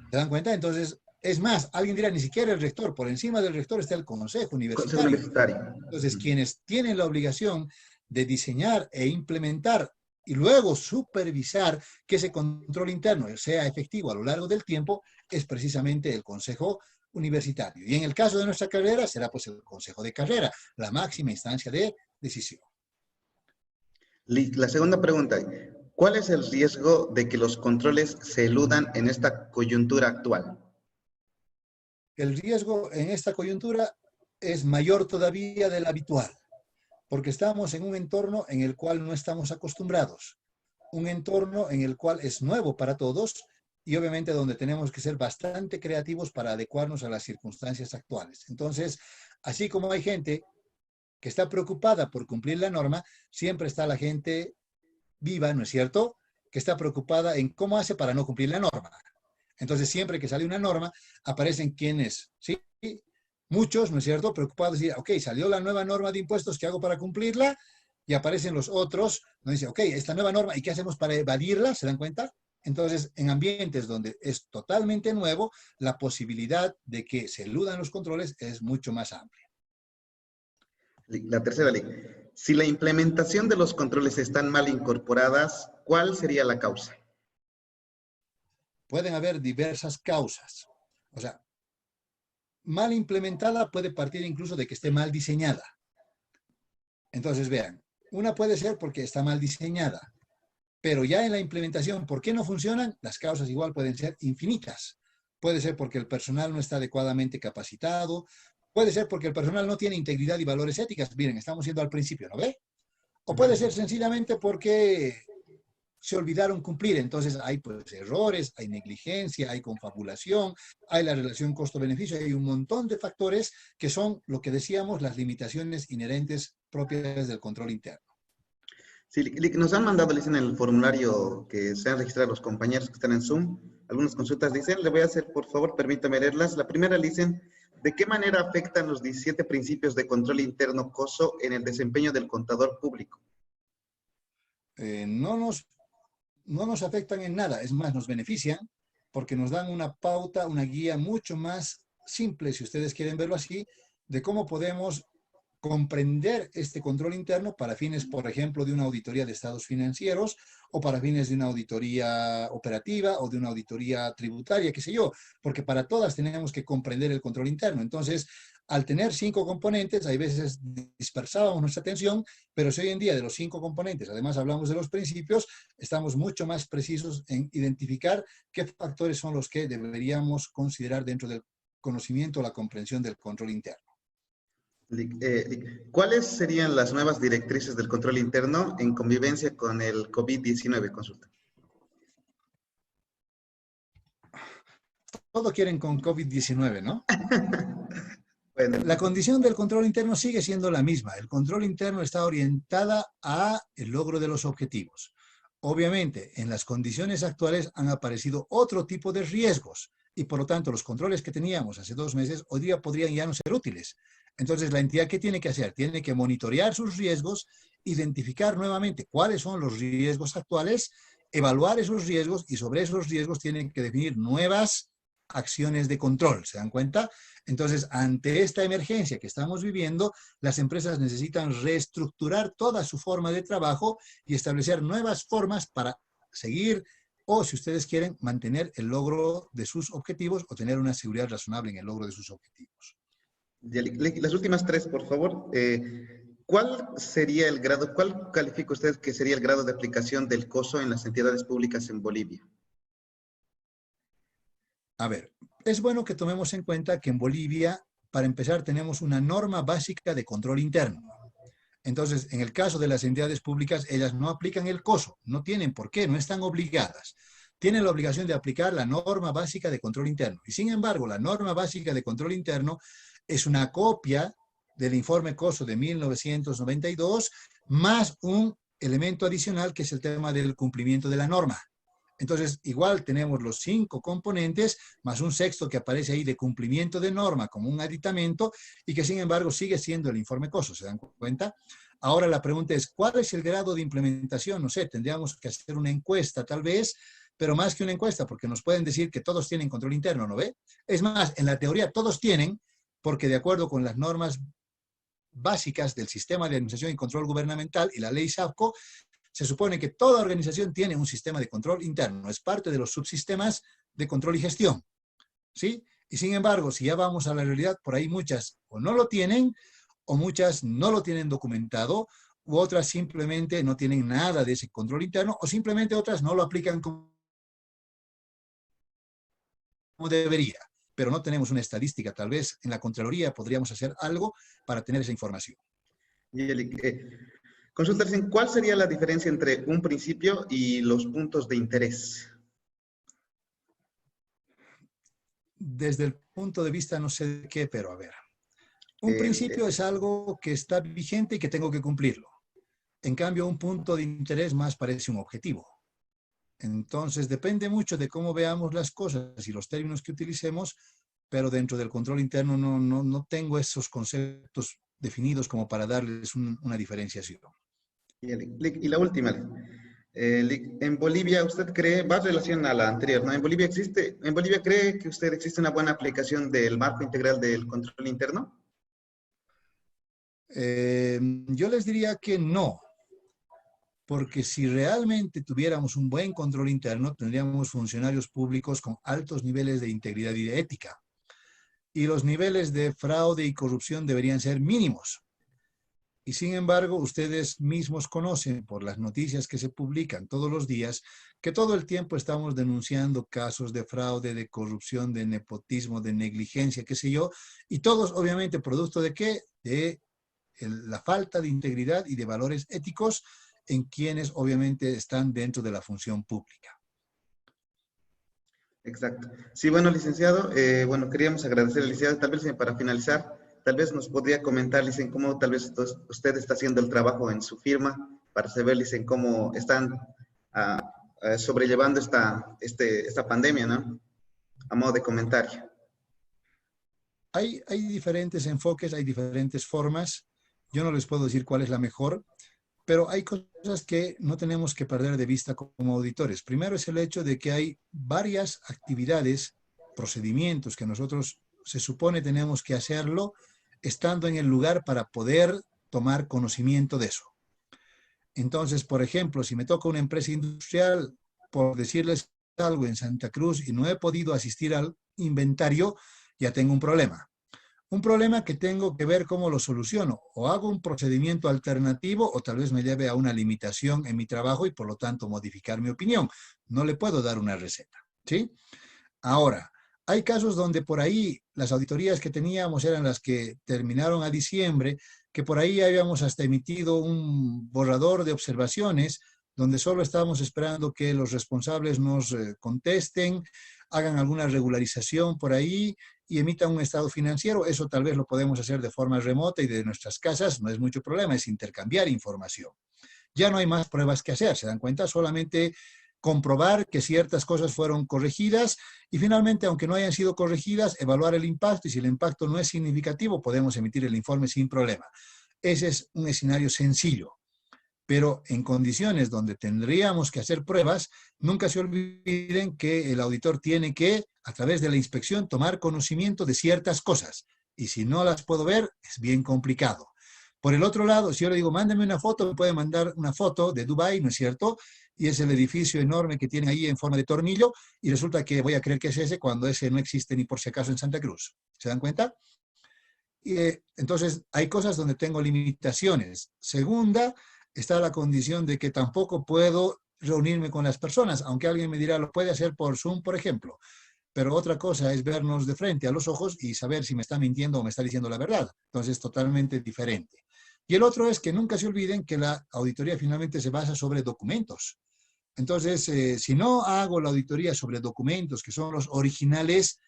[SPEAKER 1] ¿Se dan cuenta? Entonces, es más, alguien dirá, ni siquiera el rector, por encima del rector está el consejo universitario.
[SPEAKER 2] Consejo universitario.
[SPEAKER 1] Entonces, quienes tienen la obligación de diseñar e implementar y luego supervisar que ese control interno sea efectivo a lo largo del tiempo, es precisamente el consejo universitario. Y en el caso de nuestra carrera, será pues el consejo de carrera, la máxima instancia de decisión.
[SPEAKER 2] La segunda pregunta, ¿cuál es el riesgo de que los controles se eludan en esta coyuntura actual?
[SPEAKER 1] El riesgo en esta coyuntura es mayor todavía del habitual, porque estamos en un entorno en el cual no estamos acostumbrados, un entorno en el cual es nuevo para todos y obviamente donde tenemos que ser bastante creativos para adecuarnos a las circunstancias actuales. Entonces, así como hay gente que está preocupada por cumplir la norma, siempre está la gente viva, ¿no es cierto?, que está preocupada en cómo hace para no cumplir la norma. Entonces, siempre que sale una norma, aparecen quienes, ¿sí? Muchos, ¿no es cierto?, preocupados, decir, ok, salió la nueva norma de impuestos, ¿qué hago para cumplirla? Y aparecen los otros, nos dicen, ok, esta nueva norma, ¿y qué hacemos para evadirla? ¿Se dan cuenta? Entonces, en ambientes donde es totalmente nuevo, la posibilidad de que se eludan los controles es mucho más amplia.
[SPEAKER 2] La tercera ley. Si la implementación de los controles están mal incorporadas, ¿cuál sería la causa?
[SPEAKER 1] Pueden haber diversas causas. O sea, mal implementada puede partir incluso de que esté mal diseñada. Entonces, vean, una puede ser porque está mal diseñada, pero ya en la implementación, ¿por qué no funcionan? Las causas igual pueden ser infinitas. Puede ser porque el personal no está adecuadamente capacitado, puede ser porque el personal no tiene integridad y valores éticos. Miren, estamos yendo al principio, ¿no ve? O puede ser sencillamente porque se olvidaron cumplir. Entonces hay pues errores, hay negligencia, hay confabulación, hay la relación costo-beneficio, hay un montón de factores que son lo que decíamos, las limitaciones inherentes propias del control interno.
[SPEAKER 2] Sí, nos han mandado, dicen en el formulario que se han registrado los compañeros que están en Zoom, algunas consultas dicen, le voy a hacer, por favor, permítame leerlas. La primera dicen, ¿de qué manera afectan los 17 principios de control interno COSO en el desempeño del contador público?
[SPEAKER 1] No nos afectan en nada, es más, nos benefician porque nos dan una pauta, una guía mucho más simple, si ustedes quieren verlo así, de cómo podemos comprender este control interno para fines, por ejemplo, de una auditoría de estados financieros o para fines de una auditoría operativa o de una auditoría tributaria, qué sé yo, porque para todas tenemos que comprender el control interno. Entonces, al tener 5 componentes, hay veces dispersábamos nuestra atención, pero si hoy en día de los 5 componentes, además hablamos de los principios, estamos mucho más precisos en identificar qué factores son los que deberíamos considerar dentro del conocimiento o la comprensión del control interno.
[SPEAKER 2] ¿Cuáles serían las nuevas directrices del control interno en convivencia con el COVID-19? Consulta.
[SPEAKER 1] Todo quieren con COVID-19, ¿no?
[SPEAKER 2] Bueno,
[SPEAKER 1] La condición del control interno sigue siendo la misma. El control interno está orientada a el logro de los objetivos. Obviamente, en las condiciones actuales han aparecido otro tipo de riesgos y por lo tanto los controles que teníamos hace 2 meses hoy día podrían ya no ser útiles. Entonces, la entidad, ¿qué tiene que hacer? Tiene que monitorear sus riesgos, identificar nuevamente cuáles son los riesgos actuales, evaluar esos riesgos y sobre esos riesgos tienen que definir nuevas acciones de control. ¿Se dan cuenta? Entonces, ante esta emergencia que estamos viviendo, las empresas necesitan reestructurar toda su forma de trabajo y establecer nuevas formas para seguir o, si ustedes quieren, mantener el logro de sus objetivos o tener una seguridad razonable en el logro de sus objetivos.
[SPEAKER 2] las últimas 3, por favor. ¿Cuál sería el grado, cuál califica usted que sería el grado de aplicación del COSO en las entidades públicas en Bolivia?
[SPEAKER 1] A ver, es bueno que tomemos en cuenta que en Bolivia, para empezar, tenemos una norma básica de control interno. Entonces, en el caso de las entidades públicas, ellas no aplican el COSO, no tienen por qué, no están obligadas. Tienen la obligación de aplicar la norma básica de control interno. Y sin embargo, la norma básica de control interno es una copia del informe COSO de 1992, más un elemento adicional que es el tema del cumplimiento de la norma. Entonces, igual tenemos los 5 componentes, más un sexto que aparece ahí de cumplimiento de norma como un aditamento y que sin embargo sigue siendo el informe COSO, ¿se dan cuenta? Ahora la pregunta es, ¿cuál es el grado de implementación? No sé, tendríamos que hacer una encuesta tal vez, pero más que una encuesta, porque nos pueden decir que todos tienen control interno, ¿no ve? Es más, en la teoría todos tienen, porque de acuerdo con las normas básicas del sistema de administración y control gubernamental y la ley SAFCO, se supone que toda organización tiene un sistema de control interno, es parte de los subsistemas de control y gestión, ¿sí? Y sin embargo, si ya vamos a la realidad, por ahí muchas o no lo tienen, o muchas no lo tienen documentado, u otras simplemente no tienen nada de ese control interno, o simplemente otras no lo aplican como debería. Pero no tenemos una estadística, tal vez en la Contraloría podríamos hacer algo para tener esa información.
[SPEAKER 2] Consulta, ¿cuál sería la diferencia entre un principio y los puntos de interés?
[SPEAKER 1] Desde el punto de vista, no sé de qué, pero a ver. Un principio es algo que está vigente y que tengo que cumplirlo. En cambio, un punto de interés más parece un objetivo. Entonces, depende mucho de cómo veamos las cosas y los términos que utilicemos, pero dentro del control interno no tengo esos conceptos definidos como para darles una diferenciación.
[SPEAKER 2] Y la última, en Bolivia, ¿usted cree, va en relación a la anterior, ¿no? En Bolivia cree que usted existe una buena aplicación del marco integral del control interno?
[SPEAKER 1] Yo les diría que no, porque si realmente tuviéramos un buen control interno, tendríamos funcionarios públicos con altos niveles de integridad y de ética. Y los niveles de fraude y corrupción deberían ser mínimos. Y sin embargo, ustedes mismos conocen por las noticias que se publican todos los días que todo el tiempo estamos denunciando casos de fraude, de corrupción, de nepotismo, de negligencia, qué sé yo, y todos obviamente producto de qué? De la falta de integridad y de valores éticos en quienes obviamente están dentro de la función pública.
[SPEAKER 2] Exacto. Sí, bueno, licenciado, bueno, queríamos agradecer al licenciado, tal vez para finalizar, tal vez nos podría comentar, dicen, cómo tal vez usted está haciendo el trabajo en su firma para saber, dicen, cómo están sobrellevando esta pandemia, ¿no? A modo de comentario.
[SPEAKER 1] Hay diferentes enfoques, hay diferentes formas. Yo no les puedo decir cuál es la mejor, pero hay cosas que no tenemos que perder de vista como auditores. Primero es el hecho de que hay varias actividades, procedimientos que nosotros se supone tenemos que hacerlo estando en el lugar para poder tomar conocimiento de eso. Entonces, por ejemplo, si me toca una empresa industrial, por decirles algo en Santa Cruz y no he podido asistir al inventario, ya tengo un problema. Un problema que tengo que ver cómo lo soluciono. O hago un procedimiento alternativo o tal vez me lleve a una limitación en mi trabajo y por lo tanto modificar mi opinión. No le puedo dar una receta, ¿sí? Ahora, hay casos donde por ahí las auditorías que teníamos eran las que terminaron a diciembre, que por ahí habíamos hasta emitido un borrador de observaciones donde solo estábamos esperando que los responsables nos contesten, hagan alguna regularización por ahí y emitan un estado financiero. Eso tal vez lo podemos hacer de forma remota y de nuestras casas, no es mucho problema, es intercambiar información. Ya no hay más pruebas que hacer, ¿se dan cuenta? Solamente comprobar que ciertas cosas fueron corregidas y finalmente, aunque no hayan sido corregidas, evaluar el impacto y si el impacto no es significativo, podemos emitir el informe sin problema. Ese es un escenario sencillo, pero en condiciones donde tendríamos que hacer pruebas, nunca se olviden que el auditor tiene que, a través de la inspección, tomar conocimiento de ciertas cosas y si no las puedo ver, es bien complicado. Por el otro lado, si yo le digo, mándame una foto, me puede mandar una foto de Dubái, ¿no es cierto? Y es el edificio enorme que tienen ahí en forma de tornillo, y resulta que voy a creer que es ese cuando ese no existe ni por si acaso en Santa Cruz. ¿Se dan cuenta? Y, entonces, hay cosas donde tengo limitaciones. Segunda, está la condición de que tampoco puedo reunirme con las personas, aunque alguien me dirá, lo puede hacer por Zoom, por ejemplo. Pero otra cosa es vernos de frente a los ojos y saber si me está mintiendo o me está diciendo la verdad. Entonces, es totalmente diferente. Y el otro es que nunca se olviden que la auditoría finalmente se basa sobre documentos. Entonces, si no hago la auditoría sobre documentos que son los originales,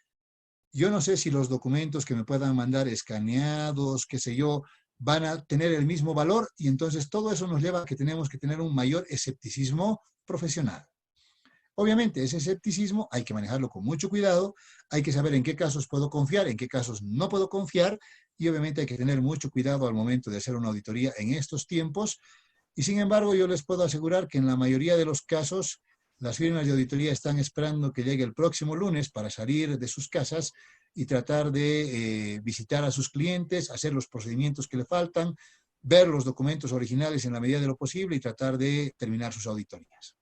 [SPEAKER 1] yo no sé si los documentos que me puedan mandar escaneados, qué sé yo, van a tener el mismo valor y entonces todo eso nos lleva a que tenemos que tener un mayor escepticismo profesional. Obviamente, ese escepticismo hay que manejarlo con mucho cuidado, hay que saber en qué casos puedo confiar, en qué casos no puedo confiar, y obviamente hay que tener mucho cuidado al momento de hacer una auditoría en estos tiempos. Y sin embargo, yo les puedo asegurar que en la mayoría de los casos, las firmas de auditoría están esperando que llegue el próximo lunes para salir de sus casas y tratar de visitar a sus clientes, hacer los procedimientos que le faltan, ver los documentos originales en la medida de lo posible y tratar de terminar sus auditorías.